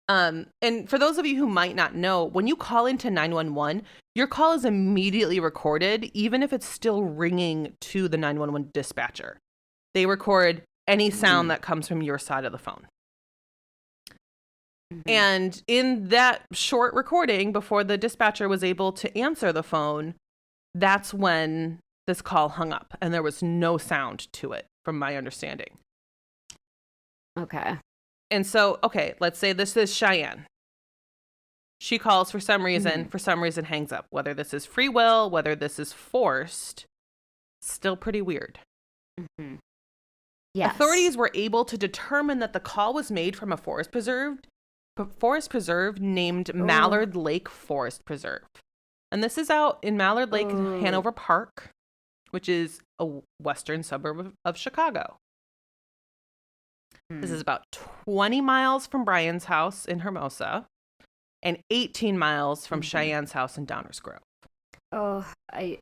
Speaker 1: And for those of you who might not know, when you call into 911, your call is immediately recorded, even if it's still ringing to the 911 dispatcher. They record any sound that comes from your side of the phone. And in that short recording, before the dispatcher was able to answer the phone, that's when this call hung up, and there was no sound to it, from my understanding.
Speaker 2: Okay.
Speaker 1: And so, let's say this is Cheyenne. She calls for some reason hangs up. Whether this is free will, whether this is forced, still pretty weird.
Speaker 2: Yes.
Speaker 1: Authorities were able to determine that the call was made from a forest preserve named Mallard Lake Forest Preserve. And this is out in Mallard Lake, Hanover Park, which is a western suburb of Chicago. This is about 20 miles from Brian's house in Hermosa and 18 miles from Cheyenne's house in Downers Grove.
Speaker 2: Oh, I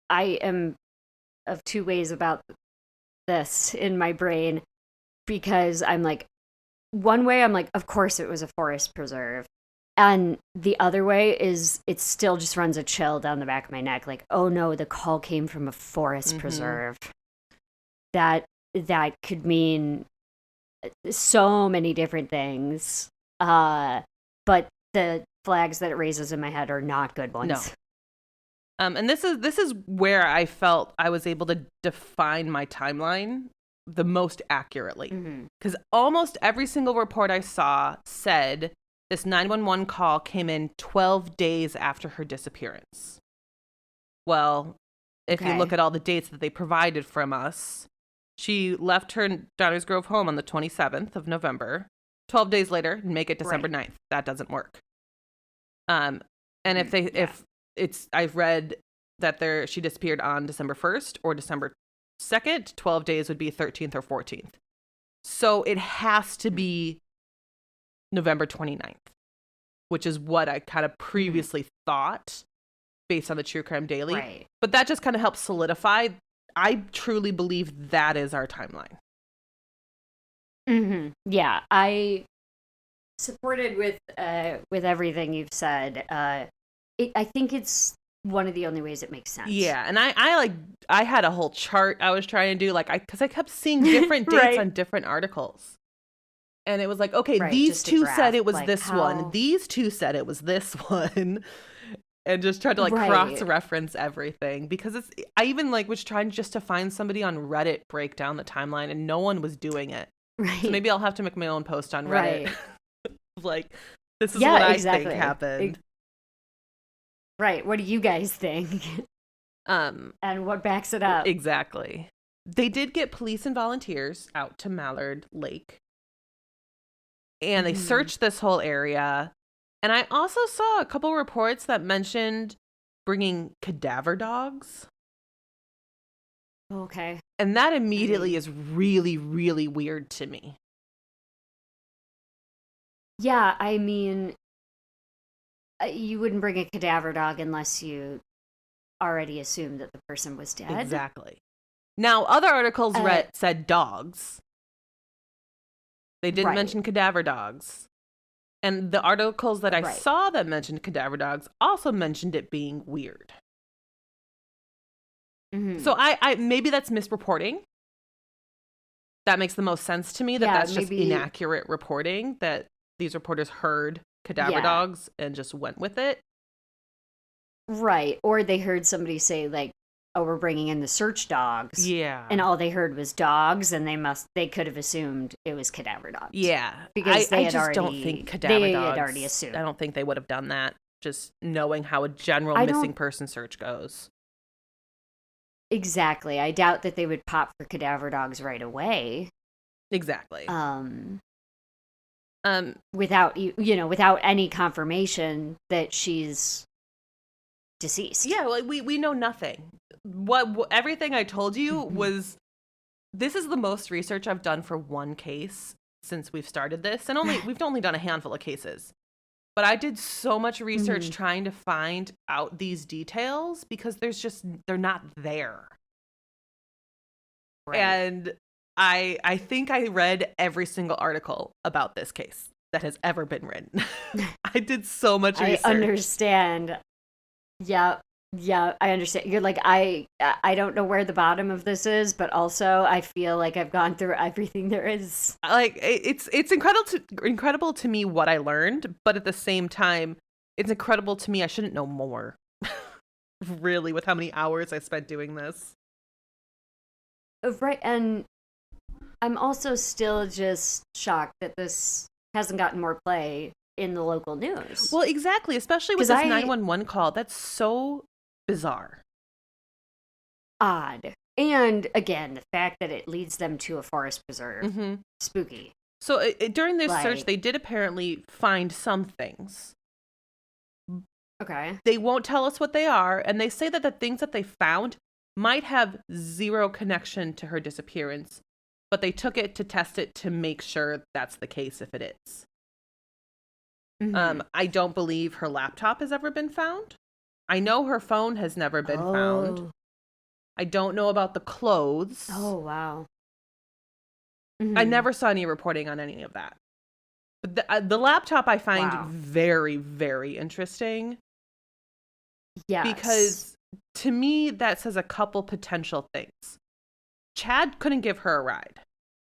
Speaker 2: am of two ways about this in my brain, because I'm like, one way I'm like, of course it was a forest preserve. And the other way is it still just runs a chill down the back of my neck. Like, oh no, the call came from a forest preserve. That could mean so many different things. But the flags that it raises in my head are not good ones.
Speaker 1: No. And this is where I felt I was able to define my timeline the most accurately. Because almost every single report I saw said this 911 call came in 12 days after her disappearance. Well, if you look at all the dates that they provided from us, She left her Downers Grove home on the 27th of November. 12 days later, make it December 9th. That doesn't work. And if I've read that she disappeared on December 1st or December 2nd, 12 days would be 13th or 14th. So it has to be November 29th, which is what I kind of previously thought based on the True Crime Daily.
Speaker 2: Right.
Speaker 1: But that just kind of helps solidify. I truly believe that is our timeline.
Speaker 2: Mm-hmm. Yeah, I supported with everything you've said. I think it's one of the only ways it makes sense.
Speaker 1: Yeah, and I had a whole chart I was trying to do, because I kept seeing different dates on different articles. And it was like, okay, these two said it was this one. These two said it was this one. And just tried to cross-reference everything. Because I even was trying just to find somebody on Reddit break down the timeline, and no one was doing it.
Speaker 2: Right.
Speaker 1: So maybe I'll have to make my own post on Reddit. This is what I think happened.
Speaker 2: Right. What do you guys think? And what backs it up?
Speaker 1: Exactly. They did get police and volunteers out to Mallard Lake. And they searched this whole area. And I also saw a couple reports that mentioned bringing cadaver dogs.
Speaker 2: Okay.
Speaker 1: And that immediately is really, really weird to me.
Speaker 2: Yeah, I mean, you wouldn't bring a cadaver dog unless you already assumed that the person was dead.
Speaker 1: Exactly. Now, other articles said dogs. They didn't mention cadaver dogs. And the articles that I saw that mentioned cadaver dogs also mentioned it being weird. Mm-hmm. So I maybe that's misreporting. That makes the most sense to me, that's just inaccurate reporting, that these reporters heard cadaver dogs and just went with it.
Speaker 2: Right. Or they heard somebody say, oh, we're bringing in the search dogs.
Speaker 1: Yeah.
Speaker 2: And all they heard was dogs, and they could have assumed it was cadaver dogs.
Speaker 1: Yeah.
Speaker 2: Because
Speaker 1: I just don't think cadaver dogs.
Speaker 2: They had already assumed.
Speaker 1: I don't think they would have done that, just knowing how a general missing person search goes.
Speaker 2: Exactly. I doubt that they would pop for cadaver dogs right away.
Speaker 1: Exactly.
Speaker 2: Without without any confirmation that she's deceased.
Speaker 1: Yeah, we know nothing. What everything I told you was, this is the most research I've done for one case since we've started this, and we've only done a handful of cases. But I did so much research trying to find out these details because they're not there. Right. And I think I read every single article about this case that has ever been written. I did so much research.
Speaker 2: I understand. Yeah, I understand. You're like, I don't know where the bottom of this is, but also I feel like I've gone through everything there is.
Speaker 1: It's incredible to me what I learned, but at the same time, it's incredible to me I shouldn't know more. Really, with how many hours I spent doing this.
Speaker 2: Right, and I'm also still just shocked that this hasn't gotten more play in the local news.
Speaker 1: Well, exactly, especially with this 911 call. That's so bizarre.
Speaker 2: Odd. And again, the fact that it leads them to a forest preserve. Spooky.
Speaker 1: So during this search, they did apparently find some things.
Speaker 2: Okay.
Speaker 1: They won't tell us what they are, and they say that the things that they found might have zero connection to her disappearance, but they took it to test it to make sure that's the case if it is. I don't believe her laptop has ever been found. I know her phone has never been found. I don't know about the clothes.
Speaker 2: Oh, wow.
Speaker 1: I never saw any reporting on any of that. But the laptop I find very, very interesting.
Speaker 2: Yes.
Speaker 1: Because to me, that says a couple potential things. Chad couldn't give her a ride.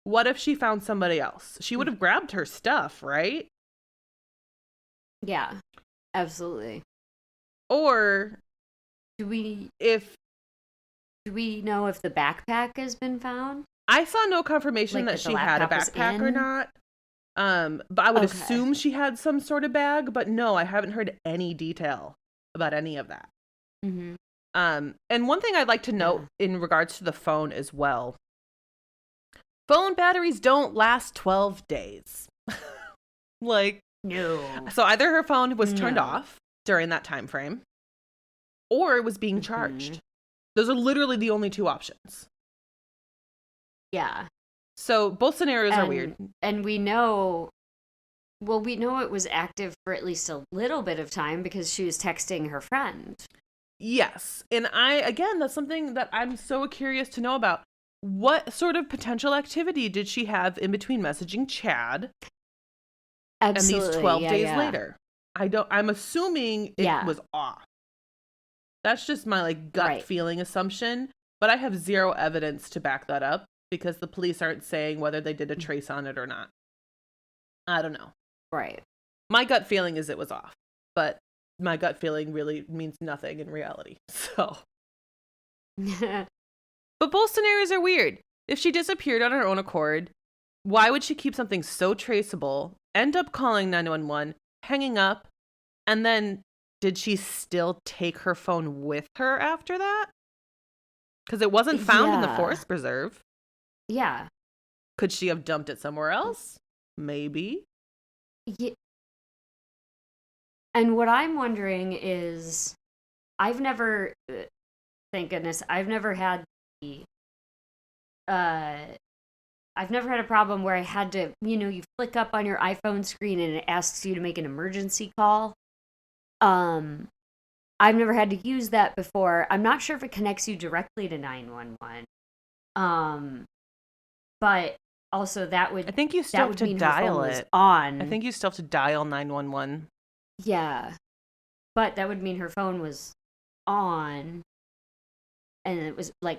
Speaker 1: What if she found somebody else? She would have grabbed her stuff, right?
Speaker 2: Yeah, absolutely.
Speaker 1: Or
Speaker 2: do we know if the backpack has been found?
Speaker 1: I saw no confirmation that she had a backpack or not. But I would assume she had some sort of bag, but no, I haven't heard any detail about any of that. And one thing I'd like to note in regards to the phone as well phone batteries don't last 12 days. Like,
Speaker 2: No.
Speaker 1: so either her phone was turned
Speaker 2: No.
Speaker 1: off during that time frame, or it was being charged. Those are literally the only two options.
Speaker 2: Yeah.
Speaker 1: So both scenarios are weird.
Speaker 2: And we know it was active for at least a little bit of time because she was texting her friend.
Speaker 1: Yes. And that's something that I'm so curious to know about. What sort of potential activity did she have in between messaging Chad
Speaker 2: Absolutely.
Speaker 1: and these 12 days later? I'm assuming it was off. That's just my like gut feeling assumption, but I have zero evidence to back that up because the police aren't saying whether they did a trace on it or not. I don't know.
Speaker 2: Right.
Speaker 1: My gut feeling is it was off, but my gut feeling really means nothing in reality. So, but both scenarios are weird. If she disappeared on her own accord, why would she keep something so traceable, end up calling 911, hanging up, and then did she still take her phone with her after that? Because it wasn't found in the forest preserve.
Speaker 2: Yeah.
Speaker 1: Could she have dumped it somewhere else? Maybe.
Speaker 2: Yeah. And what I'm wondering is, I've never, thank goodness, I've never had a problem where I had to, you flick up on your iPhone screen and it asks you to make an emergency call. I've never had to use that before. I'm not sure if it connects you directly to 911. But also that would,
Speaker 1: I think you still have to dial it.
Speaker 2: On.
Speaker 1: I think you still have to dial 911.
Speaker 2: Yeah. But that would mean her phone was on. And it was like,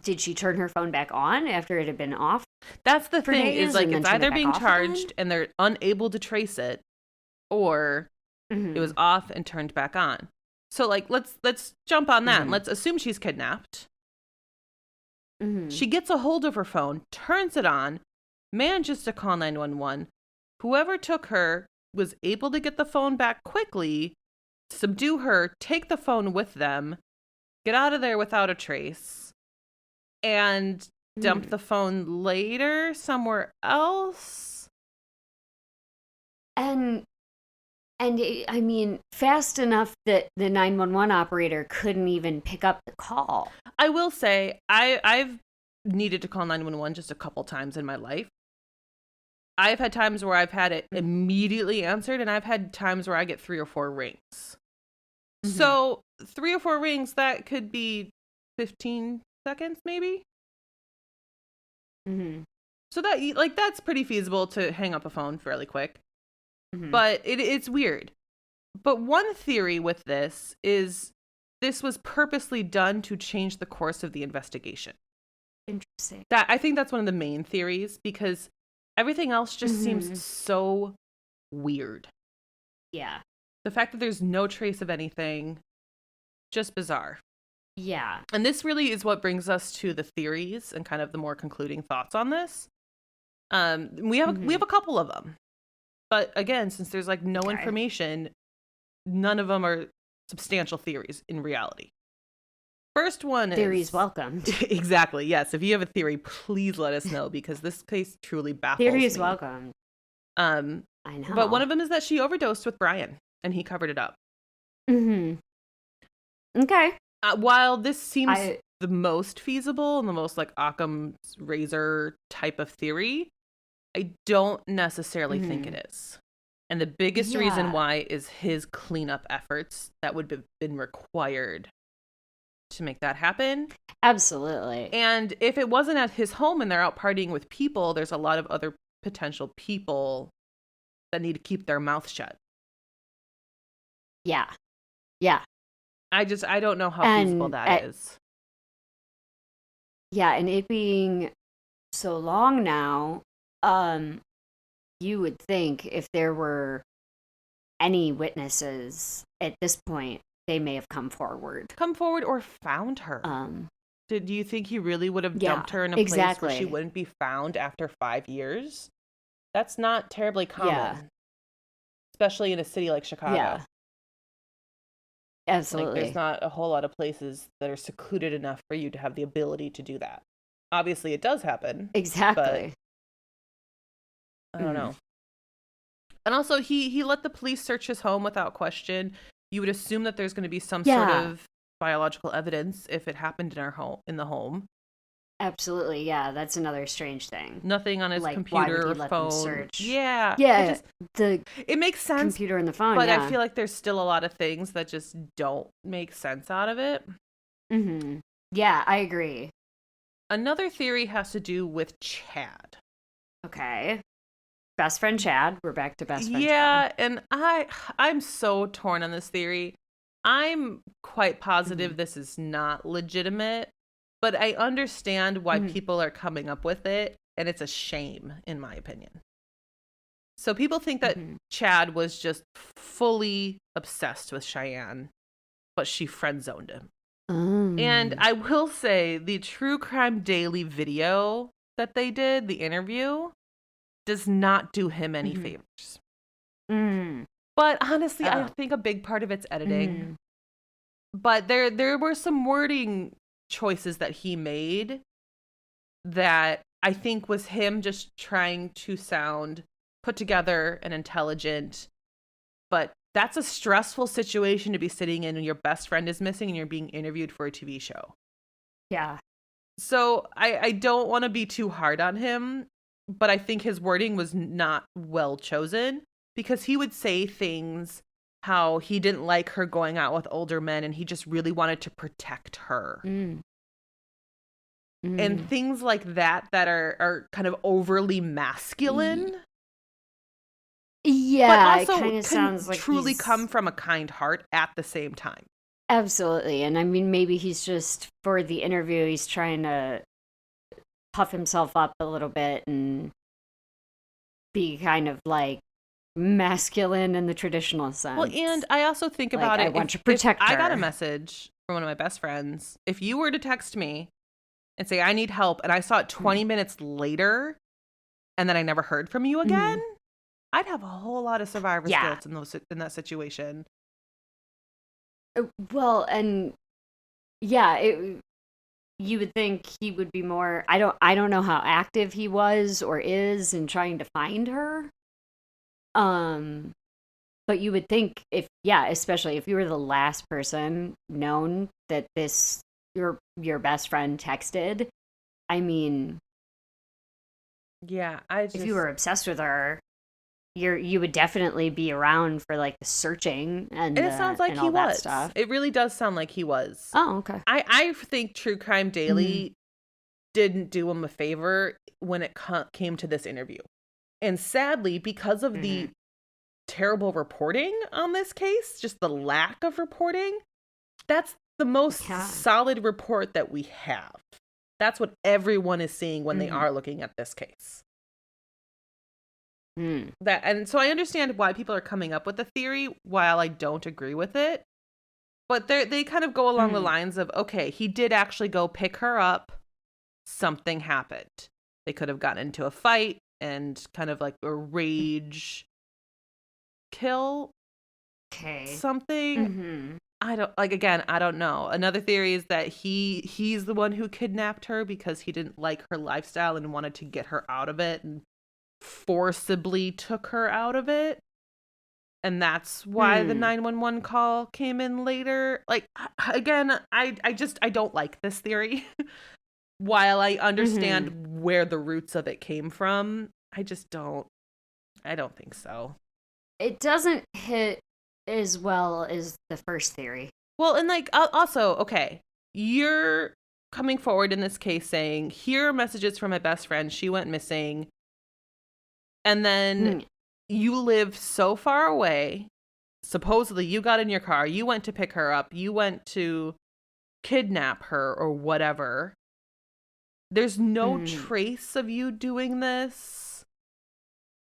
Speaker 2: did she turn her phone back on after it had been off?
Speaker 1: That's the thing, is like it's either being charged and they're unable to trace it, or it was off and turned back on. So like let's jump on that and let's assume she's kidnapped. She gets a hold of her phone, turns it on, manages to call 911. Whoever took her was able to get the phone back quickly, subdue her, take the phone with them, get out of there without a trace, and dump the phone later somewhere else.
Speaker 2: And I mean, fast enough that the 911 operator couldn't even pick up the call.
Speaker 1: I will say, I've needed to call 911 just a couple times in my life. I've had times where I've had it immediately answered, and I've had times where I get 3 or 4 rings. So 3 or 4 rings, that could be 15 seconds, maybe. So that's pretty feasible to hang up a phone fairly quick. But it's weird. But one theory with this is this was purposely done to change the course of the investigation.
Speaker 2: Interesting.
Speaker 1: I think that's one of the main theories, because everything else just seems so weird.
Speaker 2: Yeah.
Speaker 1: The fact that there's no trace of anything, just bizarre.
Speaker 2: Yeah.
Speaker 1: And this really is what brings us to the theories and kind of the more concluding thoughts on this. We have a couple of them. But again, since there's like no information, none of them are substantial theories in reality. First one is...
Speaker 2: Theories welcomed.
Speaker 1: Exactly, yes. If you have a theory, please let us know, because this case truly baffles me.
Speaker 2: Theories welcomed. I know.
Speaker 1: But one of them is that she overdosed with Brian, and he covered it up.
Speaker 2: Okay.
Speaker 1: While this seems the most feasible and the most like Occam's razor type of theory, I don't necessarily think it is. And the biggest reason why is his cleanup efforts that would have been required to make that happen.
Speaker 2: Absolutely.
Speaker 1: And if it wasn't at his home and they're out partying with people, there's a lot of other potential people that need to keep their mouth shut.
Speaker 2: Yeah. Yeah.
Speaker 1: I don't know how feasible that is.
Speaker 2: Yeah, and it being so long now, you would think if there were any witnesses at this point, they may have come forward.
Speaker 1: Or found her. Do you think he really would have dumped her in a place where she wouldn't be found after 5 years? That's not terribly common. Especially in a city like Chicago.
Speaker 2: Yeah. Absolutely.
Speaker 1: Like, there's not a whole lot of places that are secluded enough for you to have the ability to do that. Obviously, it does happen, but
Speaker 2: Exactly.
Speaker 1: I don't
Speaker 2: Mm.
Speaker 1: know. And also, he let the police search his home without question. You would assume that there's going to be some sort
Speaker 2: Yeah,
Speaker 1: of biological evidence if it happened in our home, in the home.
Speaker 2: absolutely. Yeah, that's another strange thing.
Speaker 1: Nothing on his
Speaker 2: Like, why would
Speaker 1: computer
Speaker 2: he
Speaker 1: or
Speaker 2: let them
Speaker 1: phone.
Speaker 2: search?
Speaker 1: Yeah,
Speaker 2: Yeah, the
Speaker 1: it makes sense,
Speaker 2: computer and the phone.
Speaker 1: but I
Speaker 2: Yeah.
Speaker 1: feel like there's still a lot of things that just don't make sense out of it.
Speaker 2: Mm-hmm. Yeah, I agree.
Speaker 1: Another theory has to do with Chad.
Speaker 2: Okay. Best friend Chad. We're back to best friend Chad.
Speaker 1: Yeah, and I'm so torn on this theory. I'm quite
Speaker 2: Mm-hmm.
Speaker 1: positive this is not legitimate, but I understand why
Speaker 2: Mm-hmm.
Speaker 1: people are coming up with it, and it's a shame in my opinion. So people think that
Speaker 2: Mm-hmm.
Speaker 1: Chad was just fully obsessed with Cheyenne, but she friend zoned him. And
Speaker 2: Um.
Speaker 1: I will say the True Crime Daily video that they did, the interview, does not do him any
Speaker 2: Mm-hmm.
Speaker 1: favors.
Speaker 2: Mm.
Speaker 1: But honestly, I
Speaker 2: Oh.
Speaker 1: think a big part of it's editing.
Speaker 2: Mm.
Speaker 1: But there were some wording choices that he made that I think was him just trying to sound put together and intelligent. But that's a stressful situation to be sitting in when your best friend is missing and you're being interviewed for a TV show.
Speaker 2: Yeah.
Speaker 1: So I don't want to be too hard on him, but I think his wording was not well chosen because he would say things how he didn't like her going out with older men and he just really wanted to protect her.
Speaker 2: Mm.
Speaker 1: And
Speaker 2: Mm.
Speaker 1: things like that are kind of overly
Speaker 2: Y-
Speaker 1: masculine, but
Speaker 2: Yeah, it
Speaker 1: also
Speaker 2: kind of
Speaker 1: can
Speaker 2: sounds like
Speaker 1: truly come
Speaker 2: he's
Speaker 1: from a kind heart at the same time.
Speaker 2: absolutely. And I mean, maybe he's just for the interview, he's trying to puff himself up a little bit and be kind of like masculine in the traditional
Speaker 1: Well,
Speaker 2: sense.
Speaker 1: and I also think
Speaker 2: Like,
Speaker 1: about
Speaker 2: I
Speaker 1: it
Speaker 2: want to
Speaker 1: if
Speaker 2: protect
Speaker 1: I got a
Speaker 2: her.
Speaker 1: message from one of my best friends, if you were to text me and say I need help and I saw it
Speaker 2: Mm-hmm.
Speaker 1: 20 minutes later and then I never heard from you
Speaker 2: Mm-hmm.
Speaker 1: again, I'd have a whole lot of survivor's
Speaker 2: Yeah.
Speaker 1: guilt in that situation.
Speaker 2: Well, and yeah, you would think he would be more I don't know how active he was or is in trying to find her. Um but you would think if yeah, especially if you were the last person known that this your best friend texted, I mean,
Speaker 1: Yeah, I
Speaker 2: if you
Speaker 1: just
Speaker 2: were obsessed with her, you would definitely be around for like the searching
Speaker 1: and it sounds like
Speaker 2: and
Speaker 1: he
Speaker 2: all that
Speaker 1: was.
Speaker 2: stuff.
Speaker 1: It really does sound like he was.
Speaker 2: Oh, okay.
Speaker 1: I think True Crime
Speaker 2: Mhm.
Speaker 1: Daily didn't do him a favor when it came to this interview. And sadly, because of the
Speaker 2: Mhm.
Speaker 1: terrible reporting on this case, just the lack of reporting, that's the most
Speaker 2: Yeah.
Speaker 1: solid report that we have. That's what everyone is seeing when they
Speaker 2: Mhm.
Speaker 1: are looking at this case.
Speaker 2: Mm.
Speaker 1: That and so I understand why people are coming up with the theory while I don't agree with it. But they kind of go along the
Speaker 2: Mhm.
Speaker 1: lines of, okay, he did actually go pick her up. Something happened. They could have gotten into a fight and kind of like a rage kill
Speaker 2: Okay.
Speaker 1: something.
Speaker 2: Mhm.
Speaker 1: I don't like again, I don't know. Another theory is that he's the one who kidnapped her because he didn't like her lifestyle and wanted to get her out of it and forcibly took her out of it. And that's why the
Speaker 2: Hmm.
Speaker 1: 911 call came in later. Like again, I don't like this theory. While I
Speaker 2: Mhm.
Speaker 1: understand where the roots of it came from, I don't think so.
Speaker 2: It doesn't hit as well as the first theory.
Speaker 1: Well, and like also, okay, you're coming forward in this case saying, "Here are messages from my best friend. She went missing." And then
Speaker 2: Mm.
Speaker 1: you live so far away. Supposedly, you got in your car, you went to pick her up, you went to kidnap her or whatever. There's no
Speaker 2: Mm.
Speaker 1: trace of you doing this.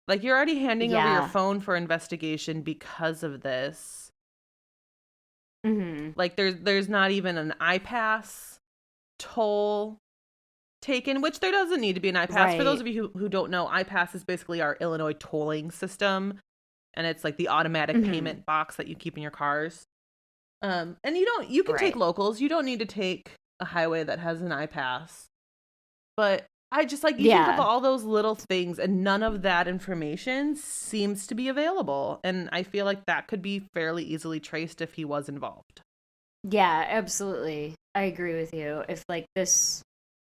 Speaker 1: Like you're already handing over your
Speaker 2: Yeah.
Speaker 1: phone for investigation because of this.
Speaker 2: Mhm.
Speaker 1: Like there's not even an iPass toll taken, which there doesn't need to be an iPass. For those
Speaker 2: Right.
Speaker 1: of you who don't know, iPass is basically our Illinois tolling system, and it's like the automatic
Speaker 2: Mhm.
Speaker 1: payment box that you keep in your cars. And you can take
Speaker 2: Right.
Speaker 1: locals. You don't need to take a highway that has an iPass. But I just like, you think of
Speaker 2: Yeah.
Speaker 1: all those little things and none of that information seems to be available. And I feel like that could be fairly easily traced if he was involved.
Speaker 2: Yeah, absolutely. I agree with you. If like this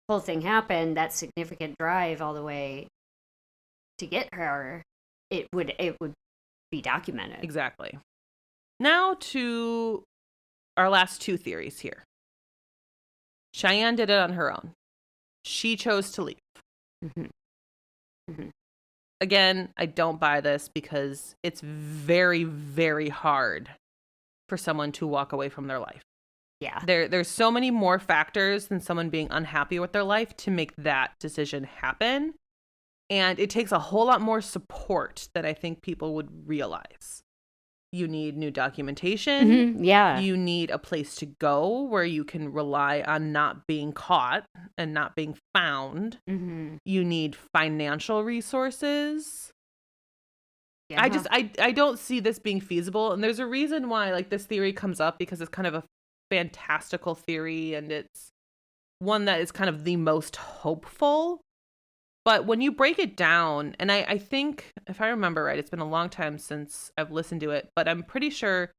Speaker 2: whole thing happened, that significant drive all the way to get her, it would be documented.
Speaker 1: Exactly. Now to our last two theories here. Cheyenne did it on her own. She chose to leave.
Speaker 2: Mm-hmm. Mm-hmm.
Speaker 1: Again, I don't buy this because it's very, very hard for someone to walk away from their life.
Speaker 2: Yeah.
Speaker 1: There's so many more factors than someone being unhappy with their life to make that decision happen. And it takes a whole lot more support than I think people would realize. You need new documentation.
Speaker 2: Mm-hmm. Yeah.
Speaker 1: You need a place to go where you can rely on not being caught and not being found.
Speaker 2: Mm-hmm.
Speaker 1: You need financial resources.
Speaker 2: Yeah.
Speaker 1: I don't see this being feasible. And there's a reason why like this theory comes up, because it's kind of a fantastical theory and it's one that is kind of the most hopeful. But when you break it down, and I think, if I remember right, it's been a long time since I've listened to it, but I'm pretty sure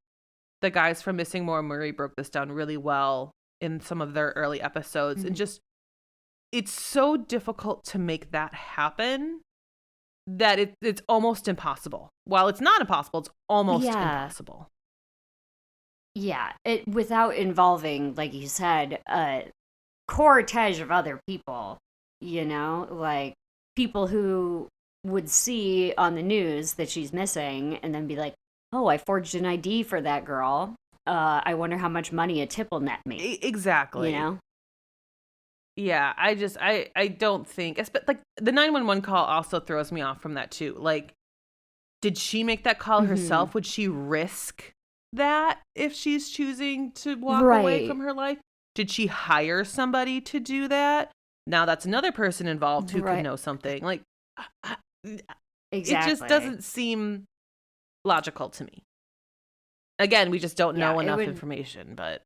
Speaker 1: the guys from Missing Maura Murray broke this down really well in some of their early episodes.
Speaker 2: Mm-hmm.
Speaker 1: And just, it's so difficult to make that happen that it's almost impossible. While it's not impossible, it's almost impossible.
Speaker 2: Yeah, it without involving, like you said, a cortege of other people, like people who would see on the news that she's missing and then be like, oh, I forged an ID for that girl. I wonder how much money a tip will net me.
Speaker 1: Exactly. Yeah, I don't think, like the 911 call also throws me off from that too. Like, did she make that call herself? Would she risk that if she's choosing to walk away from her life? Did she hire somebody to do that? Now that's another person involved who could know something. Like,
Speaker 2: exactly.
Speaker 1: It just doesn't seem logical to me. Again, we just don't know enough information, but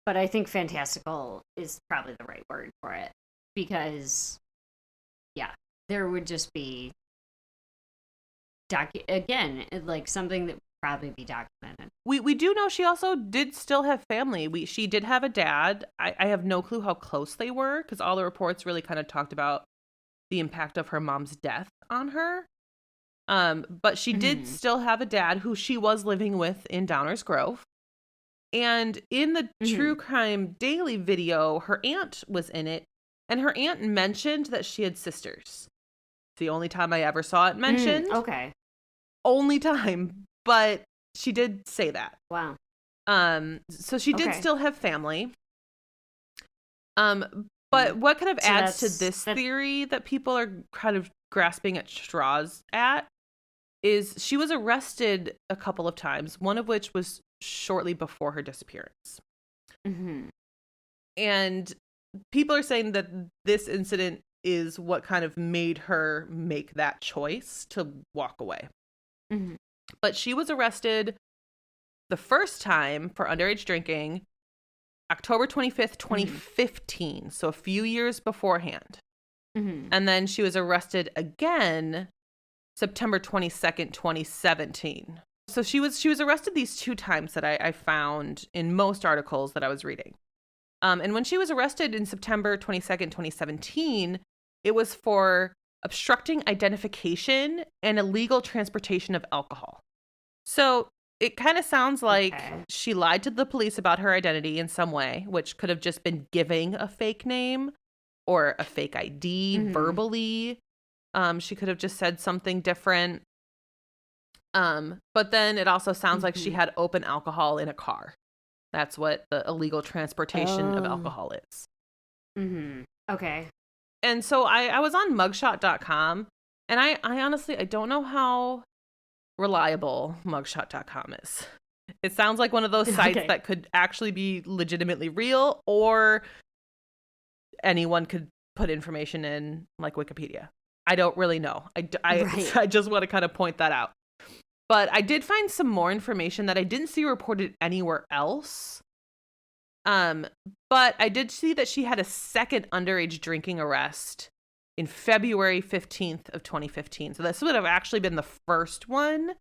Speaker 2: I think fantastical is probably the right word for it, because there would just be like something that would probably be documented.
Speaker 1: We do know she also did still have family. She did have a dad. I have no clue how close they were, because all the reports really kind of talked about the impact of her mom's death on her. But she did still have a dad who she was living with in Downers Grove. And in the True Crime Daily video, her aunt was in it, and her aunt mentioned that she had sisters. It's the only time I ever saw it mentioned.
Speaker 2: Okay.
Speaker 1: Only time, but she did say that.
Speaker 2: Wow.
Speaker 1: So she did still have family. But what kind of adds to this theory that people are kind of grasping at straws at is she was arrested a couple of times, one of which was shortly before her disappearance. And people are saying that this incident is what kind of made her make that choice to walk away. But she was arrested the first time for underage drinking October 25th, 2015, so a few years beforehand. And then she was arrested again September 22nd, 2017. So she was arrested these two times that I found in most articles that I was reading. And when she was arrested in September 22nd, 2017, it was for obstructing identification and illegal transportation of alcohol. So it kind of sounds like she lied to the police about her identity in some way, which could have just been giving a fake name or a fake ID verbally. She could have just said something different. But then it also sounds like she had open alcohol in a car. That's what the illegal transportation of alcohol is.
Speaker 2: Okay.
Speaker 1: And so I was on mugshot.com, and I honestly, I don't know how reliable mugshot.com is. It sounds like one of those sites that could actually be legitimately real, or anyone could put information in like Wikipedia. I don't really know. I just want to kind of point that out. But I did find some more information that I didn't see reported anywhere else. Um, but I did see that she had a second underage drinking arrest in February 15th of 2015. So this would have actually been the first one,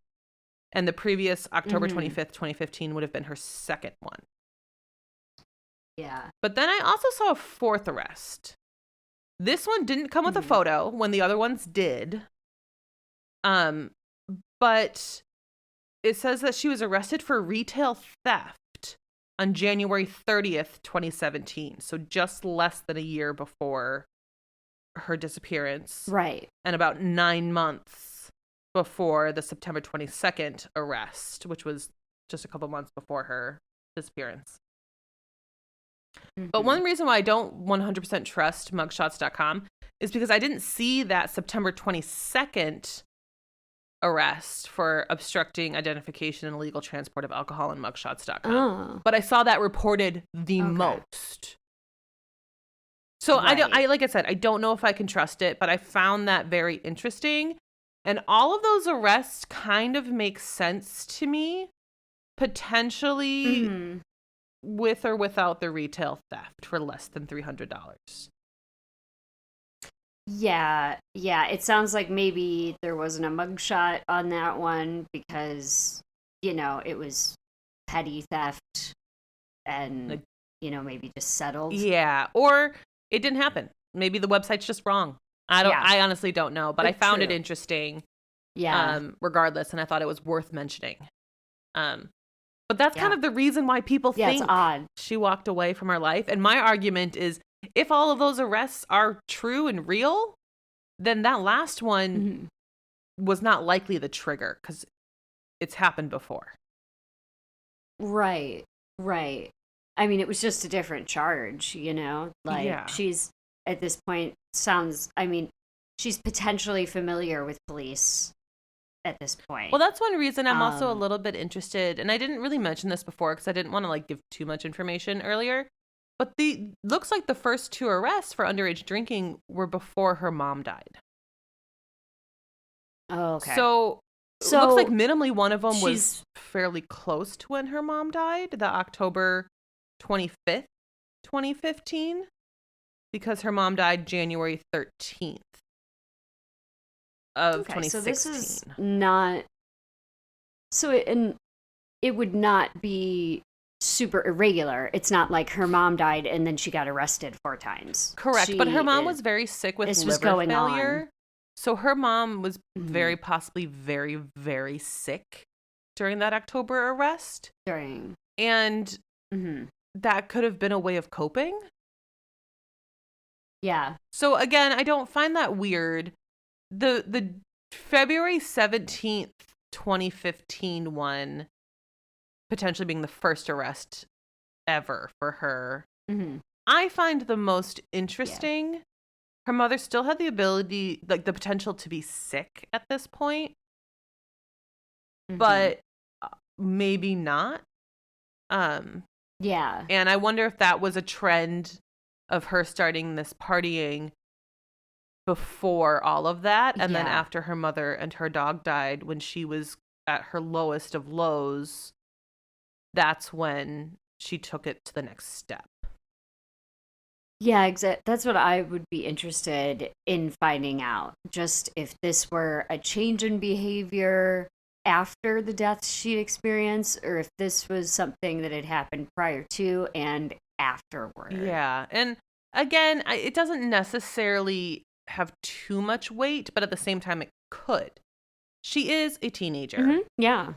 Speaker 1: and the previous October 25th, 2015 would have been her second one.
Speaker 2: Yeah.
Speaker 1: But then I also saw a fourth arrest. This one didn't come with a photo when the other ones did. But it says that she was arrested for retail theft on January 30th, 2017. So just less than a year before her disappearance.
Speaker 2: Right.
Speaker 1: And about 9 months before the September 22nd arrest, which was just a couple months before her disappearance. But one reason why I don't 100% trust mugshots.com is because I didn't see that September 22nd arrest for obstructing identification and illegal transport of alcohol in mugshots.com.
Speaker 2: Oh.
Speaker 1: But I saw that reported the most. So I like I said, I don't know if I can trust it, but I found that very interesting. And all of those arrests kind of make sense to me, potentially with or without the retail theft for less than $300.
Speaker 2: Yeah. It sounds like maybe there wasn't a mugshot on that one because, it was petty theft and, maybe just settled.
Speaker 1: Yeah. Or it didn't happen. Maybe the website's just wrong. I honestly don't know, but I found it interesting.
Speaker 2: Yeah.
Speaker 1: Regardless, and I thought it was worth mentioning. But that's kind of the reason why people think
Speaker 2: it's odd.
Speaker 1: She walked away from her life. And my argument is, if all of those arrests are true and real, then that last one was not likely the trigger because it's happened before.
Speaker 2: Right. I mean, it was just a different charge, she's at this point she's potentially familiar with police at this point.
Speaker 1: Well, that's one reason I'm also a little bit interested, and I didn't really mention this before because I didn't want to give too much information earlier, but looks like the first 2 arrests for underage drinking were before her mom died.
Speaker 2: Oh, okay.
Speaker 1: So it looks like minimally one of them was fairly close to when her mom died, the October 25th, 2015, because her mom died January 13th. Of 2016.
Speaker 2: So this is not. So it would not be super irregular. It's not like her mom died and then she got arrested 4 times.
Speaker 1: Correct, but her mom was very sick with liver failure.
Speaker 2: On.
Speaker 1: So her mom was very possibly very, very sick during that October arrest. And that could have been a way of coping.
Speaker 2: Yeah.
Speaker 1: So again, I don't find that weird. The February 17th, 2015 one potentially being the first arrest ever for her. I find the most interesting. Yeah. Her mother still had the ability, the potential to be sick at this point, but maybe not.
Speaker 2: Yeah.
Speaker 1: And I wonder if that was a trend of her starting this partying before all of that, and then after her mother and her dog died, when she was at her lowest of lows, that's when she took it to the next step.
Speaker 2: Yeah, exactly. That's what I would be interested in finding out. Just if this were a change in behavior after the deaths she experienced, or if this was something that had happened prior to and afterward.
Speaker 1: Yeah, and again, it doesn't necessarily have too much weight, but at the same time it could. She is a teenager.
Speaker 2: Yeah.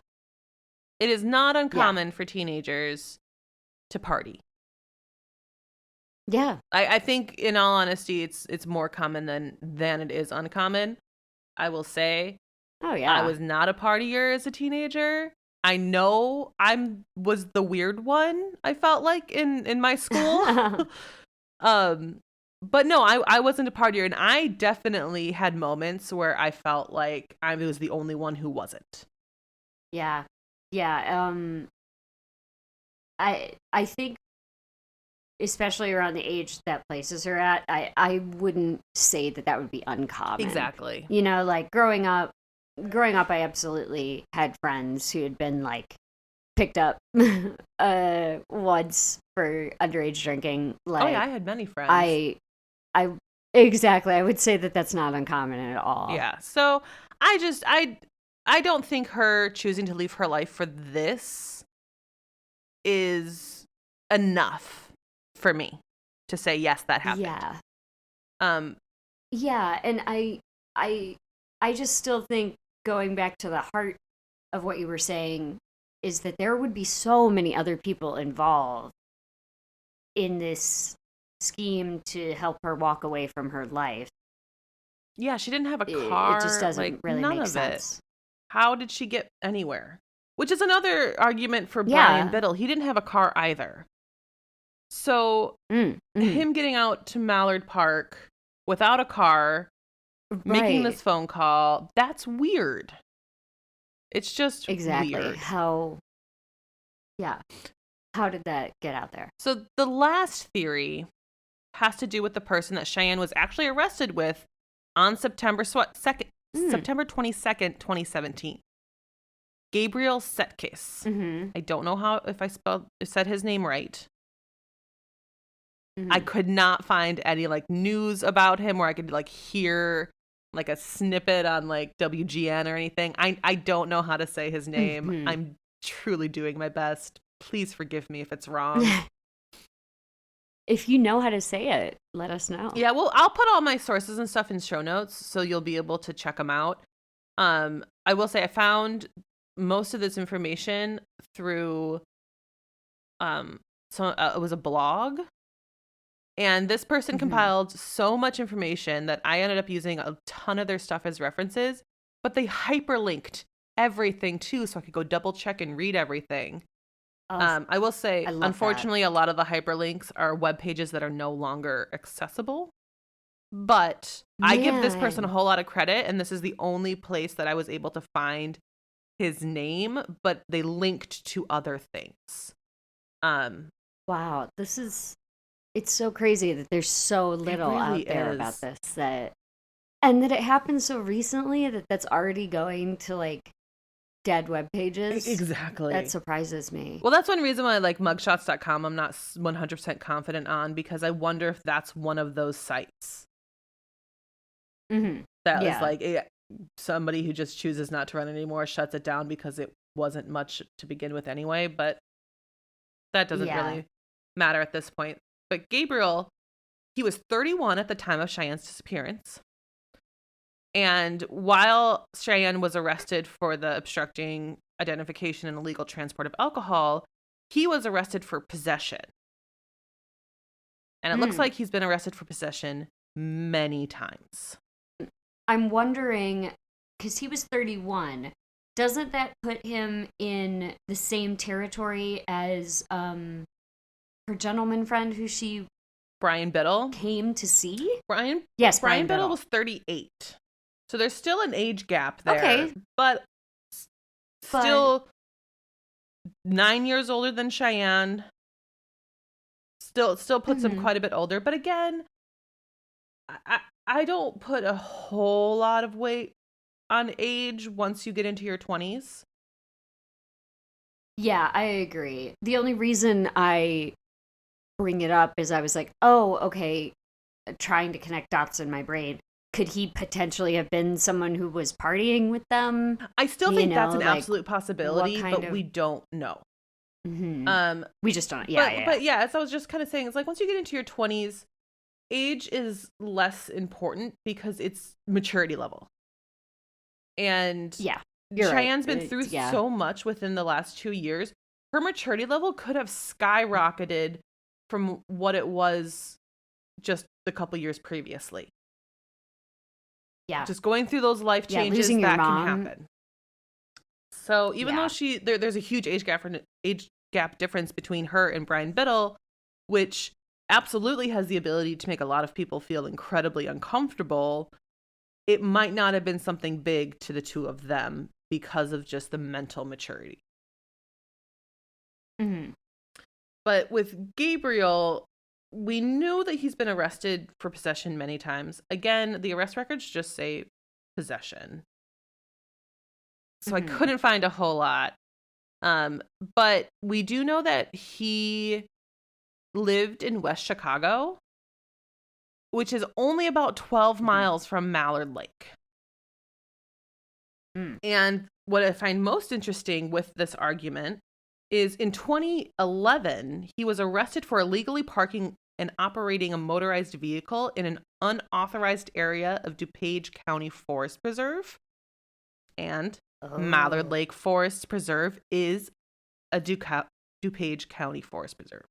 Speaker 1: It is not uncommon for teenagers to party.
Speaker 2: Yeah.
Speaker 1: I think in all honesty it's more common than it is uncommon. I will say.
Speaker 2: Oh yeah.
Speaker 1: I was not a partier as a teenager. I know was the weird one, I felt like in my school. But no, I wasn't a partier, and I definitely had moments where I felt like I was the only one who wasn't.
Speaker 2: Yeah. I think, especially around the age that places her at, I wouldn't say that would be uncommon.
Speaker 1: Exactly.
Speaker 2: Growing up, I absolutely had friends who had been picked up once for underage drinking.
Speaker 1: Oh yeah,
Speaker 2: Like,
Speaker 1: I had many friends.
Speaker 2: I exactly. I would say that that's not uncommon at all.
Speaker 1: Yeah. So I don't think her choosing to leave her life for this is enough for me to say yes, that happened.
Speaker 2: Yeah.
Speaker 1: Um
Speaker 2: Yeah, and I I just still think, going back to the heart of what you were saying, is that there would be so many other people involved in this scheme to help her walk away from her life.
Speaker 1: yeah, she didn't have a
Speaker 2: It just
Speaker 1: car,
Speaker 2: doesn't
Speaker 1: like
Speaker 2: really
Speaker 1: none
Speaker 2: make
Speaker 1: of it.
Speaker 2: sense.
Speaker 1: How did she get anywhere? Which is another argument for Brian
Speaker 2: Yeah.
Speaker 1: Biddle. He didn't have a car either. So
Speaker 2: Mm-hmm.
Speaker 1: him getting out to Mallard Park without a car, making
Speaker 2: Right.
Speaker 1: this phone call, that's weird. It's just
Speaker 2: Exactly.
Speaker 1: weird.
Speaker 2: Yeah. How did that get out there?
Speaker 1: So the last theory has to do with the person that Cheyenne was actually arrested with on September 22nd, 2017. Gabriel Setkis.
Speaker 2: Mm-hmm.
Speaker 1: I don't know if I said his name right.
Speaker 2: Mm-hmm.
Speaker 1: I could not find any like news about him where I could like hear like a snippet on like WGN or anything. I don't know how to say his name.
Speaker 2: Mm-hmm.
Speaker 1: I'm truly doing my best. Please forgive me if it's wrong.
Speaker 2: If you know how to say it, let us know.
Speaker 1: Yeah, well, I'll put all my sources and stuff in show notes so you'll be able to check them out. I will say I found most of this information through it was a blog. And this person
Speaker 2: Mm-hmm.
Speaker 1: compiled so much information that I ended up using a ton of their stuff as references, but they hyperlinked everything too, so I could go double check and read everything. I will say,
Speaker 2: I love
Speaker 1: unfortunately, a lot of the hyperlinks are web pages that are no longer accessible. But I give this person a
Speaker 2: Man.
Speaker 1: whole lot of credit, and this is the only place that I was able to find his name, but they linked to other things.
Speaker 2: Wow, it's so crazy that there's so little
Speaker 1: really
Speaker 2: out there
Speaker 1: is.
Speaker 2: about this, and that it happened so recently that that's already going to like dead web pages.
Speaker 1: Exactly.
Speaker 2: That surprises me.
Speaker 1: Well, that's one reason why like mugshots.com I'm not 100% confident on, because I wonder if that's one of those sites
Speaker 2: Mm-hmm.
Speaker 1: that
Speaker 2: Yeah.
Speaker 1: was like somebody who just chooses not to run anymore, shuts it down because it wasn't much to begin with anyway, but that doesn't
Speaker 2: Yeah.
Speaker 1: really matter at this point. But Gabriel, he was 31 at the time of Cheyenne's disappearance. And while Cheyenne was arrested for the obstructing identification and illegal transport of alcohol, he was arrested for possession. And it looks like he's been arrested for possession many times.
Speaker 2: I'm wondering, because he was 31, doesn't that put him in the same territory as her gentleman friend who she
Speaker 1: Brian Biddle.
Speaker 2: came to see?
Speaker 1: Yes,
Speaker 2: Brian
Speaker 1: Biddle
Speaker 2: Biddle
Speaker 1: was 38. So there's still an age gap there.
Speaker 2: Okay.
Speaker 1: But still 9 years older than Cheyenne. Still puts him quite a bit older. But again, I don't put a whole lot of weight on age once you get into your 20s.
Speaker 2: Yeah, I agree. The only reason I bring it up is I was like, oh, okay, trying to connect dots in my brain. Could he potentially have been someone who was partying with them?
Speaker 1: I still think that's an
Speaker 2: like,
Speaker 1: absolute possibility, but we don't know.
Speaker 2: Mm-hmm. We just don't. Yeah,
Speaker 1: but yeah, as I was just kind of saying, it's like once you get into your 20s, age is less important because it's maturity level. And
Speaker 2: yeah,
Speaker 1: Cheyenne's
Speaker 2: right.
Speaker 1: been through so much within the last 2 years. Her maturity level could have skyrocketed from what it was just a couple years previously.
Speaker 2: Yeah.
Speaker 1: Just going through those life changes,
Speaker 2: losing your
Speaker 1: that
Speaker 2: mom
Speaker 1: can happen. So even though there's a huge age gap difference between her and Brian Biddle, which absolutely has the ability to make a lot of people feel incredibly uncomfortable, it might not have been something big to the two of them because of just the mental maturity.
Speaker 2: Mm-hmm.
Speaker 1: But with Gabriel, we knew that he's been arrested for possession many times. Again, the arrest records just say possession. So I couldn't find a whole lot. Um, but we do know that he lived in West Chicago, which is only about 12
Speaker 2: Mhm.
Speaker 1: miles from Mallard Lake.
Speaker 2: Mm.
Speaker 1: And what I find most interesting with this argument is in 2011, he was arrested for illegally parking and operating a motorized vehicle in an unauthorized area of DuPage County Forest Preserve. And Mallard
Speaker 2: Oh.
Speaker 1: Lake Forest Preserve is a DuPage County Forest Preserve.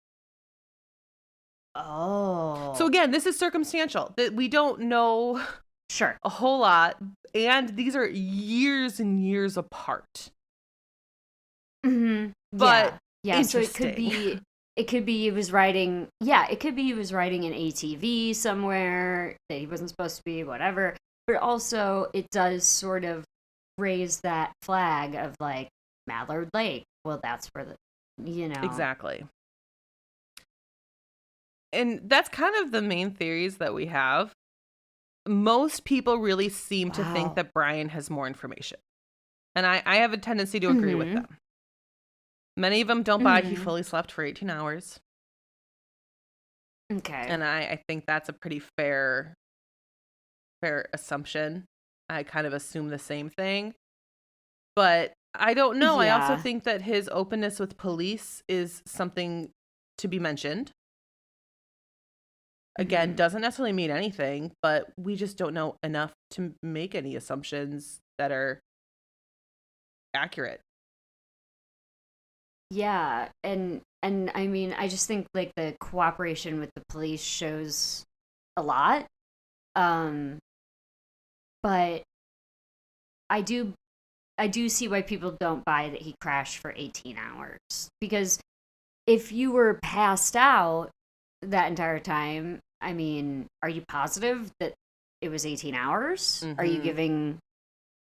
Speaker 1: So
Speaker 2: Oh.
Speaker 1: again, this is circumstantial. That we don't know
Speaker 2: Sure.
Speaker 1: a whole lot, and these are years and years apart.
Speaker 2: Mhm.
Speaker 1: But
Speaker 2: Yeah. Yeah, so
Speaker 1: interesting.
Speaker 2: it could be he was it could be he was riding an ATV somewhere that he wasn't supposed to be, whatever. But also it does sort of raise that flag of like Mallard Lake. Well, that's where
Speaker 1: Exactly. And that's kind of the main theories that we have. Most people really seem to think
Speaker 2: Wow.
Speaker 1: that Brian has more information. And I have a tendency to agree with
Speaker 2: Mhm.
Speaker 1: them. Many of them don't buy he
Speaker 2: Mhm.
Speaker 1: fully slept for 18 hours.
Speaker 2: Okay.
Speaker 1: And I think that's a pretty fair assumption. I kind of assume the same thing. But I don't know. I also
Speaker 2: Yeah.
Speaker 1: think that his openness with police is something to be mentioned. Again,
Speaker 2: Mhm.
Speaker 1: doesn't necessarily mean anything, but we just don't know enough to make any assumptions that are accurate.
Speaker 2: Yeah, and I mean, I just think like the cooperation with the police shows a lot. Um, but I do I do see why people don't buy that he crashed for 18 hours because if you were passed out that entire time, I mean, are you positive that it was 18 hours? Are you
Speaker 1: Mhm.
Speaker 2: giving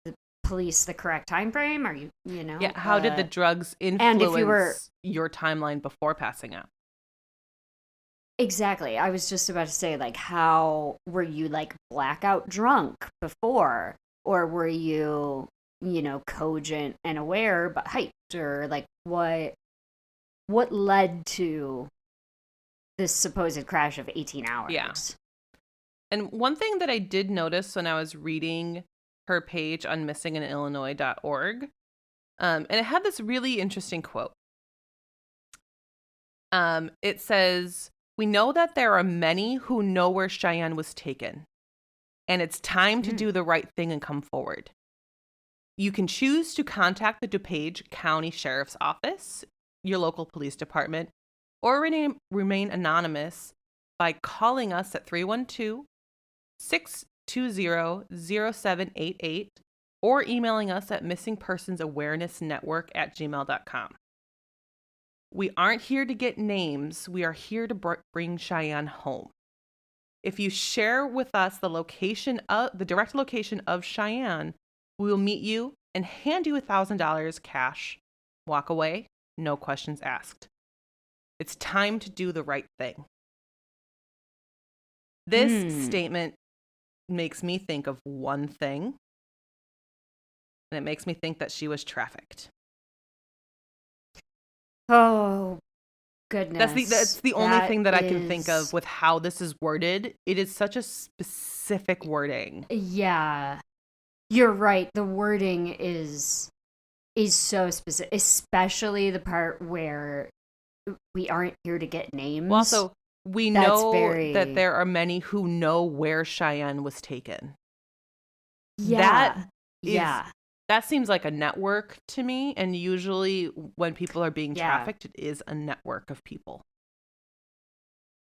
Speaker 2: the police the correct time frame? Are
Speaker 1: Yeah, how did the drugs
Speaker 2: and if you were
Speaker 1: influence your timeline before passing out?
Speaker 2: exactly. I was just about to say, like, how were you like blackout drunk before? Or were you, cogent and aware but hyped? Or like what led to this supposed crash of 18
Speaker 1: Yeah.
Speaker 2: hours?
Speaker 1: And one thing that I did notice when I was reading her page on missinginillinois.org, and it had this really interesting quote. It says, "We know that there are many who know where Cheyenne was taken, and it's time to
Speaker 2: Mm.
Speaker 1: do the right thing and come forward. You can choose to contact the DuPage County Sheriff's Office, your local police department, or remain anonymous by calling us at 312-620-0788 or emailing us at missingpersonsawarenessnetwork@gmail.com. We aren't here to get names. We are here to bring Cheyenne home. If you share with us the direct location of Cheyenne, we will meet you and hand you $1,000 cash. Walk away, no questions asked. It's time to do the right thing." This
Speaker 2: Hmm.
Speaker 1: statement makes me think of one thing, and it makes me think that she was trafficked.
Speaker 2: Oh,
Speaker 1: That's
Speaker 2: goodness.
Speaker 1: the only
Speaker 2: That
Speaker 1: thing that I can think of
Speaker 2: is
Speaker 1: with how this is worded. It is such a specific wording.
Speaker 2: yeah. You're right. The wording is so specific, especially the part where we aren't here to get
Speaker 1: Well,
Speaker 2: names.
Speaker 1: also, we
Speaker 2: That's
Speaker 1: know that
Speaker 2: very
Speaker 1: there are many who know where Cheyenne was taken. That
Speaker 2: yeah.
Speaker 1: is
Speaker 2: Yeah.
Speaker 1: that seems like a network to me, and usually when people are being
Speaker 2: Yeah.
Speaker 1: trafficked, it is a network of people.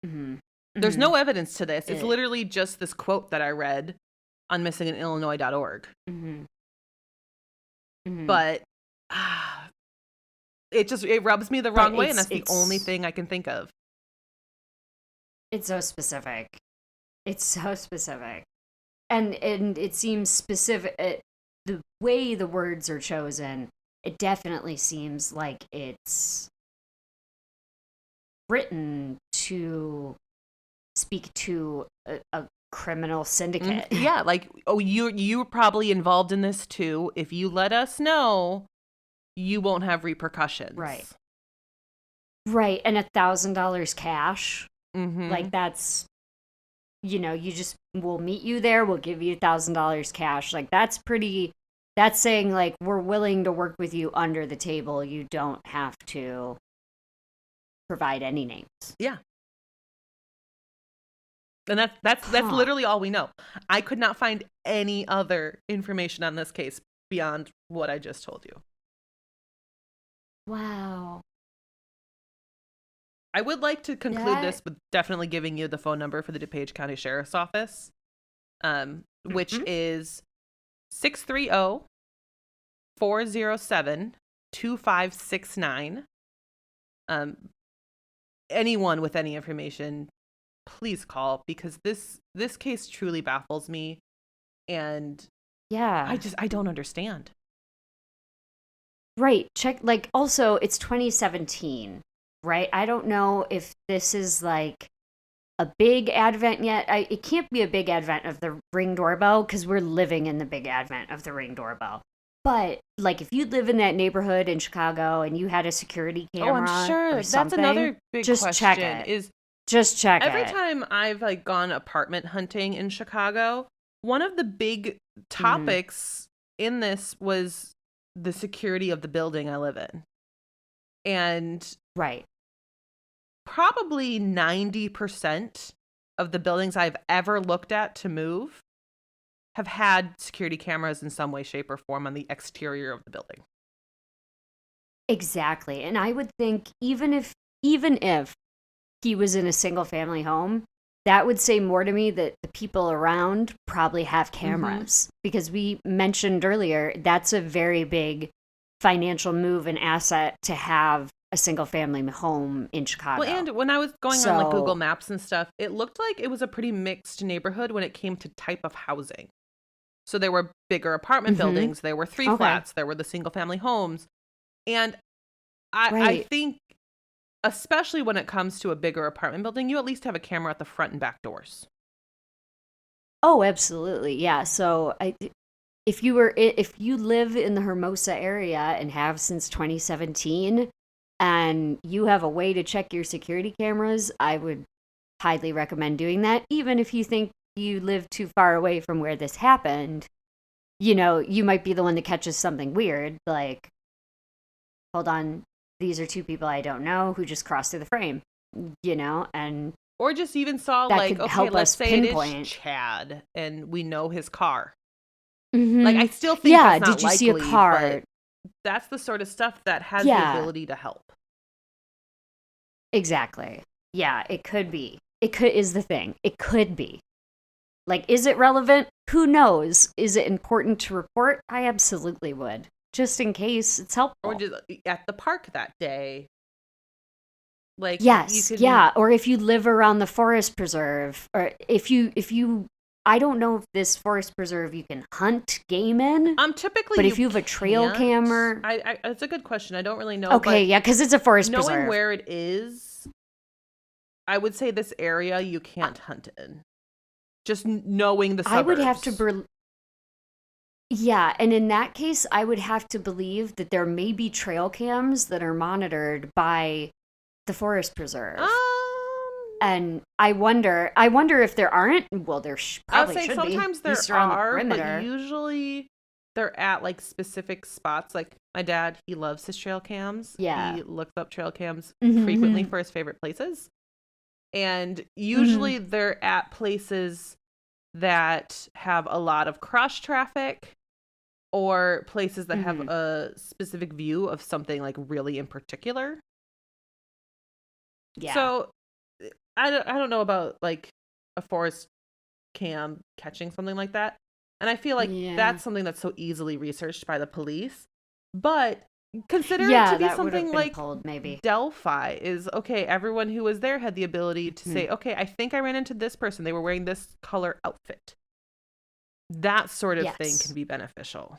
Speaker 2: Mhm.
Speaker 1: There's
Speaker 2: Mhm.
Speaker 1: no evidence to this. It's
Speaker 2: It
Speaker 1: literally just this quote that I read on missinginillinois.org.
Speaker 2: mhm. Mhm.
Speaker 1: But it rubs me the
Speaker 2: But
Speaker 1: wrong way, and that's the only
Speaker 2: it's
Speaker 1: thing I can think of.
Speaker 2: it's so specific. It's so specific. And it seems specific the way the words are chosen, it definitely seems like it's written to speak to a criminal
Speaker 1: Mhm.
Speaker 2: syndicate.
Speaker 1: Yeah, like, oh, you were probably involved in this too. If you let us know, you won't have repercussions.
Speaker 2: Right. Right. And $1,000 cash.
Speaker 1: Mm-hmm.
Speaker 2: Like that's, we'll meet you there. We'll give you $1,000 cash. Like that's saying like, we're willing to work with you under the table. You don't have to provide any names.
Speaker 1: Yeah. And that's literally all we know. I could not find any other information on this case beyond what I just told you.
Speaker 2: Wow.
Speaker 1: I would like to conclude this with definitely giving you the phone number for the DuPage County Sheriff's Office, which is 630-407-2569. Anyone with any information, please call, because this case truly baffles me, and I don't understand.
Speaker 2: Right. Check, like, also it's 2017, right? I don't know if this is like a big advent yet. It can't be a big advent of the Ring doorbell because we're living in the big advent of the Ring doorbell. But like, if you live in that neighborhood in Chicago and you had a security camera,
Speaker 1: I'm sure that's another big
Speaker 2: just
Speaker 1: question.
Speaker 2: Check it. Just check
Speaker 1: every
Speaker 2: it.
Speaker 1: Every time I've like gone apartment hunting in Chicago, one of the big topics in this was the security of the building I live in. And
Speaker 2: right.
Speaker 1: Probably 90% of the buildings I've ever looked at to move have had security cameras in some way, shape, or form on the exterior of the building.
Speaker 2: Exactly. And I would think even if he was in a single family home, that would say more to me that the people around probably have cameras, because we mentioned earlier that's a very big financial move and asset to have a single family home in Chicago.
Speaker 1: Well, and when I was going on like Google Maps and stuff, it looked like it was a pretty mixed neighborhood when it came to type of housing. So there were bigger apartment buildings, there were 3 flats, there were the single family homes. And I think, especially when it comes to a bigger apartment building, you at least have a camera at the front and back doors.
Speaker 2: Oh, absolutely. Yeah. So if you live in the Hermosa area and have since 2017, and you have a way to check your security cameras, I would highly recommend doing that. Even if you think you live too far away from where this happened, you might be the one that catches something weird, like, hold on, these are 2 people I don't know who just crossed through the frame, and
Speaker 1: or just even saw like, okay, let's say it is Chad and we know his car. Like, I still think that's not
Speaker 2: did you
Speaker 1: likely,
Speaker 2: see a car?
Speaker 1: But that's the sort of stuff that has the ability to help.
Speaker 2: Exactly. Yeah, it could be. Is the thing. It could be. Like, is it relevant? Who knows? Is it important to report? I absolutely would. Just in case it's helpful.
Speaker 1: Or just at the park that day. Like,
Speaker 2: yes, or if you live around the forest preserve, or if you I don't know if this forest preserve you can hunt game in.
Speaker 1: Typically,
Speaker 2: but if you have a trail camera,
Speaker 1: it's a good question. I don't really know.
Speaker 2: Okay, yeah, because it's a forest preserve.
Speaker 1: Knowing where it is, I would say this area you can't hunt in. Just knowing the suburbs.
Speaker 2: I would have to. Yeah, and in that case, I would have to believe that there may be trail cams that are monitored by the forest preserve. And I wonder if there aren't. Well, there probably should be.
Speaker 1: Sometimes there are, but usually they're at like specific spots. Like my dad, he loves his trail cams.
Speaker 2: Yeah,
Speaker 1: he looks up trail cams frequently for his favorite places, and usually they're at places that have a lot of cross traffic, or places that have a specific view of something like really in particular.
Speaker 2: Yeah.
Speaker 1: So I don't know about like a forest cam catching something like that. And I feel like that's something that's so easily researched by the police. But consider it to be something like
Speaker 2: maybe.
Speaker 1: Delphi is, okay, everyone who was there had the ability to say, okay, I think I ran into this person. They were wearing this color outfit. That sort of thing can be beneficial.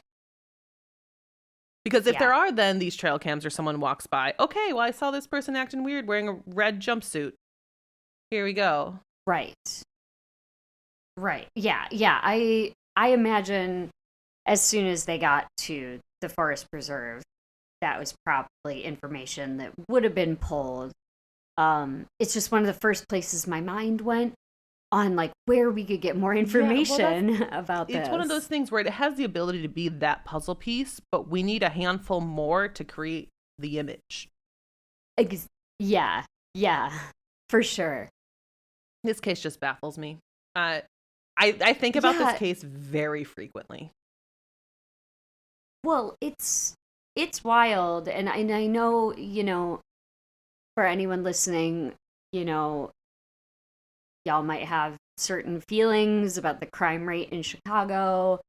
Speaker 1: Because if there are then these trail cams or someone walks by, okay, well, I saw this person acting weird wearing a red jumpsuit. Here we go.
Speaker 2: Right. Yeah. I imagine as soon as they got to the forest preserve, that was probably information that would have been pulled. It's just one of the first places my mind went on, like, where we could get more information about this.
Speaker 1: It's one of those things where it has the ability to be that puzzle piece, but we need a handful more to create the image.
Speaker 2: Yeah, for sure.
Speaker 1: This case just baffles me. I think about this case very frequently.
Speaker 2: Well, it's wild, and I know, for anyone listening, y'all might have certain feelings about the crime rate in Chicago,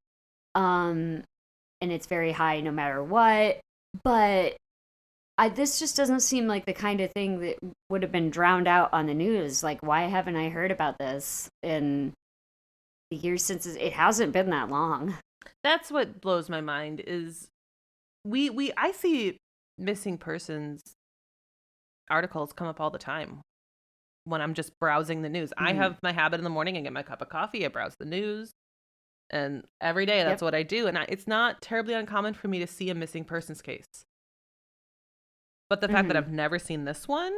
Speaker 2: and it's very high no matter what, but this just doesn't seem like the kind of thing that would have been drowned out on the news. Like, why haven't I heard about this in the years since it hasn't been that long?
Speaker 1: That's what blows my mind is I see missing persons articles come up all the time when I'm just browsing the news. Mm-hmm. I have my habit in the morning. I get my cup of coffee. I browse the news. And every day that's what I do. And it's not terribly uncommon for me to see a missing persons case. But the fact that I've never seen this one,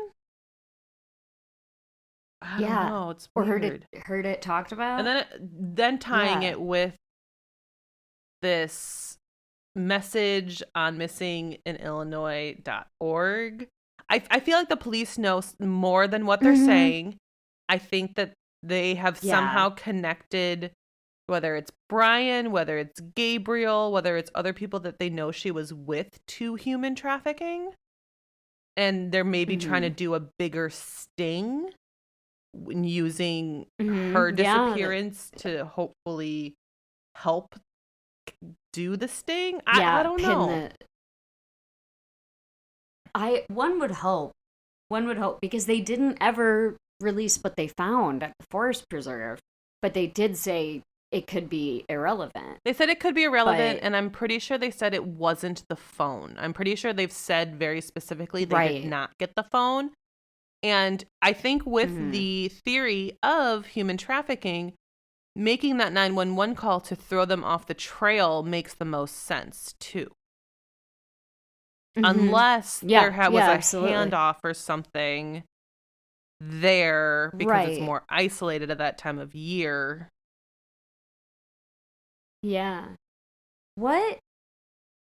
Speaker 1: I don't know. It's weird.
Speaker 2: Or heard it talked about.
Speaker 1: And then tying it with this message on missingin.illinois.org. I feel like the police know more than what they're saying. I think that they have somehow connected, whether it's Brian, whether it's Gabriel, whether it's other people that they know she was with, to human trafficking. And they're maybe trying to do a bigger sting when using her disappearance to hopefully help do the sting. I don't know.
Speaker 2: One would hope because they didn't ever release what they found at the forest preserve, but they did say it could be irrelevant.
Speaker 1: They said it could be irrelevant, and I'm pretty sure they said it wasn't the phone. I'm pretty sure they've said very specifically they did not get the phone. And I think with the theory of human trafficking, making that 911 call to throw them off the trail makes the most sense, too. Unless there was a handoff or something there because it's more isolated at that time of year.
Speaker 2: Yeah. What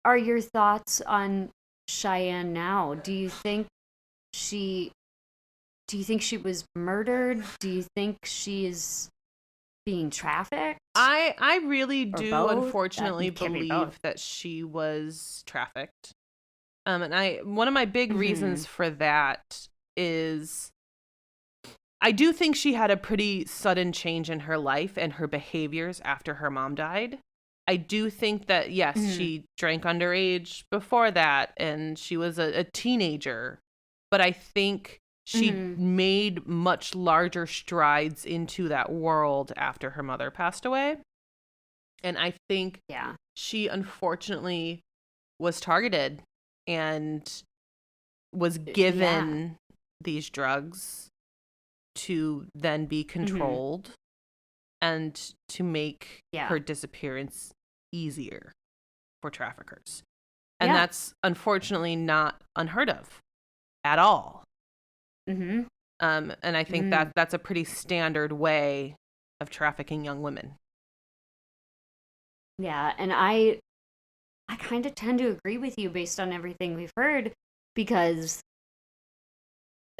Speaker 2: are your thoughts on Cheyenne now? Do you think she was murdered? Do you think she's being trafficked?
Speaker 1: I really do unfortunately
Speaker 2: be
Speaker 1: believe that she was trafficked. And one of my big reasons for that is I do think she had a pretty sudden change in her life and her behaviors after her mom died. I do think that, yes, she drank underage before that, and she was a teenager. But I think she made much larger strides into that world after her mother passed away. And I think she unfortunately was targeted and was given these drugs to then be controlled and to make her disappearance easier for traffickers. And that's unfortunately not unheard of at all. And I think that's a pretty standard way of trafficking young women.
Speaker 2: Yeah, and I kind of tend to agree with you based on everything we've heard, because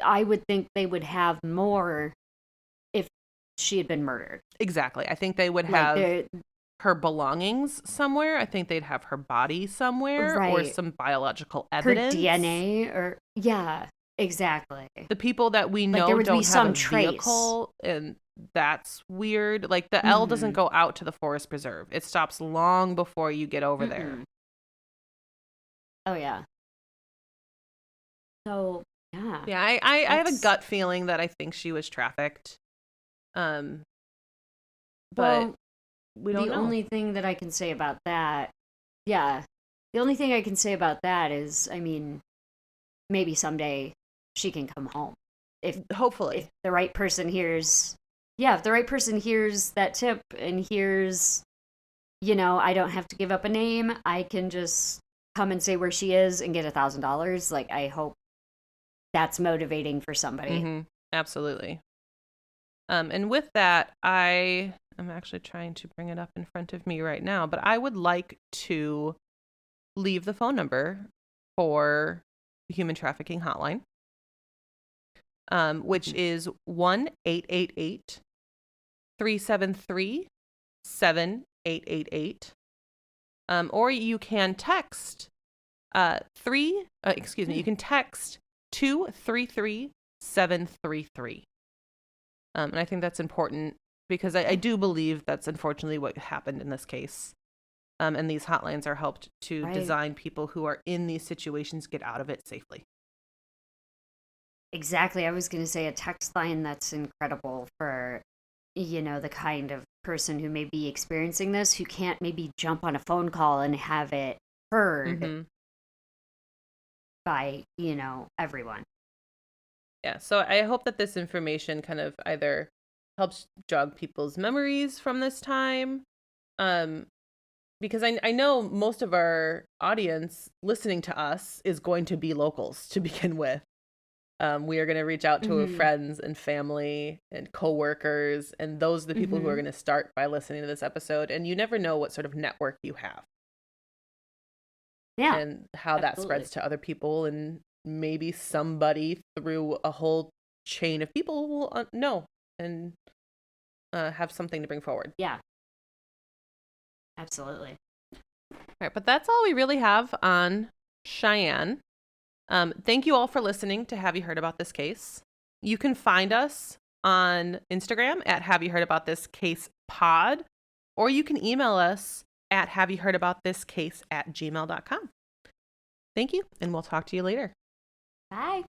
Speaker 2: I would think they would have more if she had been murdered.
Speaker 1: Exactly. I think they would have her belongings somewhere. I think they'd have her body somewhere or some biological evidence.
Speaker 2: Her DNA or exactly.
Speaker 1: The people that we know
Speaker 2: there would
Speaker 1: don't
Speaker 2: be
Speaker 1: have
Speaker 2: some
Speaker 1: a vehicle, and that's weird. Like the L doesn't go out to the forest preserve. It stops long before you get over there.
Speaker 2: Oh yeah. So
Speaker 1: yeah, I have a gut feeling that I think she was trafficked. But we don't know.
Speaker 2: The only thing that I can say about that, the only thing I can say about that is, I mean, maybe someday she can come home.
Speaker 1: Hopefully.
Speaker 2: If the right person hears, if the right person hears that tip and hears, I don't have to give up a name, I can just come and say where she is and get $1,000. Like, I hope that's motivating for somebody.
Speaker 1: Mm-hmm. Absolutely. And with that, I am actually trying to bring it up in front of me right now, but I would like to leave the phone number for the human trafficking hotline, which is 1-888-373-7888. Or you can text you can text 233-733. And I think that's important because I do believe that's unfortunately what happened in this case. And these hotlines are helped to design people who are in these situations get out of it safely.
Speaker 2: Exactly. I was going to say a text line that's incredible for, the kind of person who may be experiencing this, who can't maybe jump on a phone call and have it heard by, everyone.
Speaker 1: Yeah, so I hope that this information kind of either helps jog people's memories from this time, because I know most of our audience listening to us is going to be locals to begin with. We are going to reach out to friends and family and coworkers, and those are the people who are going to start by listening to this episode, and you never know what sort of network you have.
Speaker 2: Yeah.
Speaker 1: And how that spreads to other people, and maybe somebody through a whole chain of people will know and have something to bring forward.
Speaker 2: Yeah. Absolutely.
Speaker 1: All right, but that's all we really have on Cheyenne. Thank you all for listening to Have You Heard About This Case? You can find us on Instagram at Have You Heard About This Case Pod, or you can email us at haveyouheardaboutThisCase@gmail.com. Thank you, and we'll talk to you later.
Speaker 2: Bye.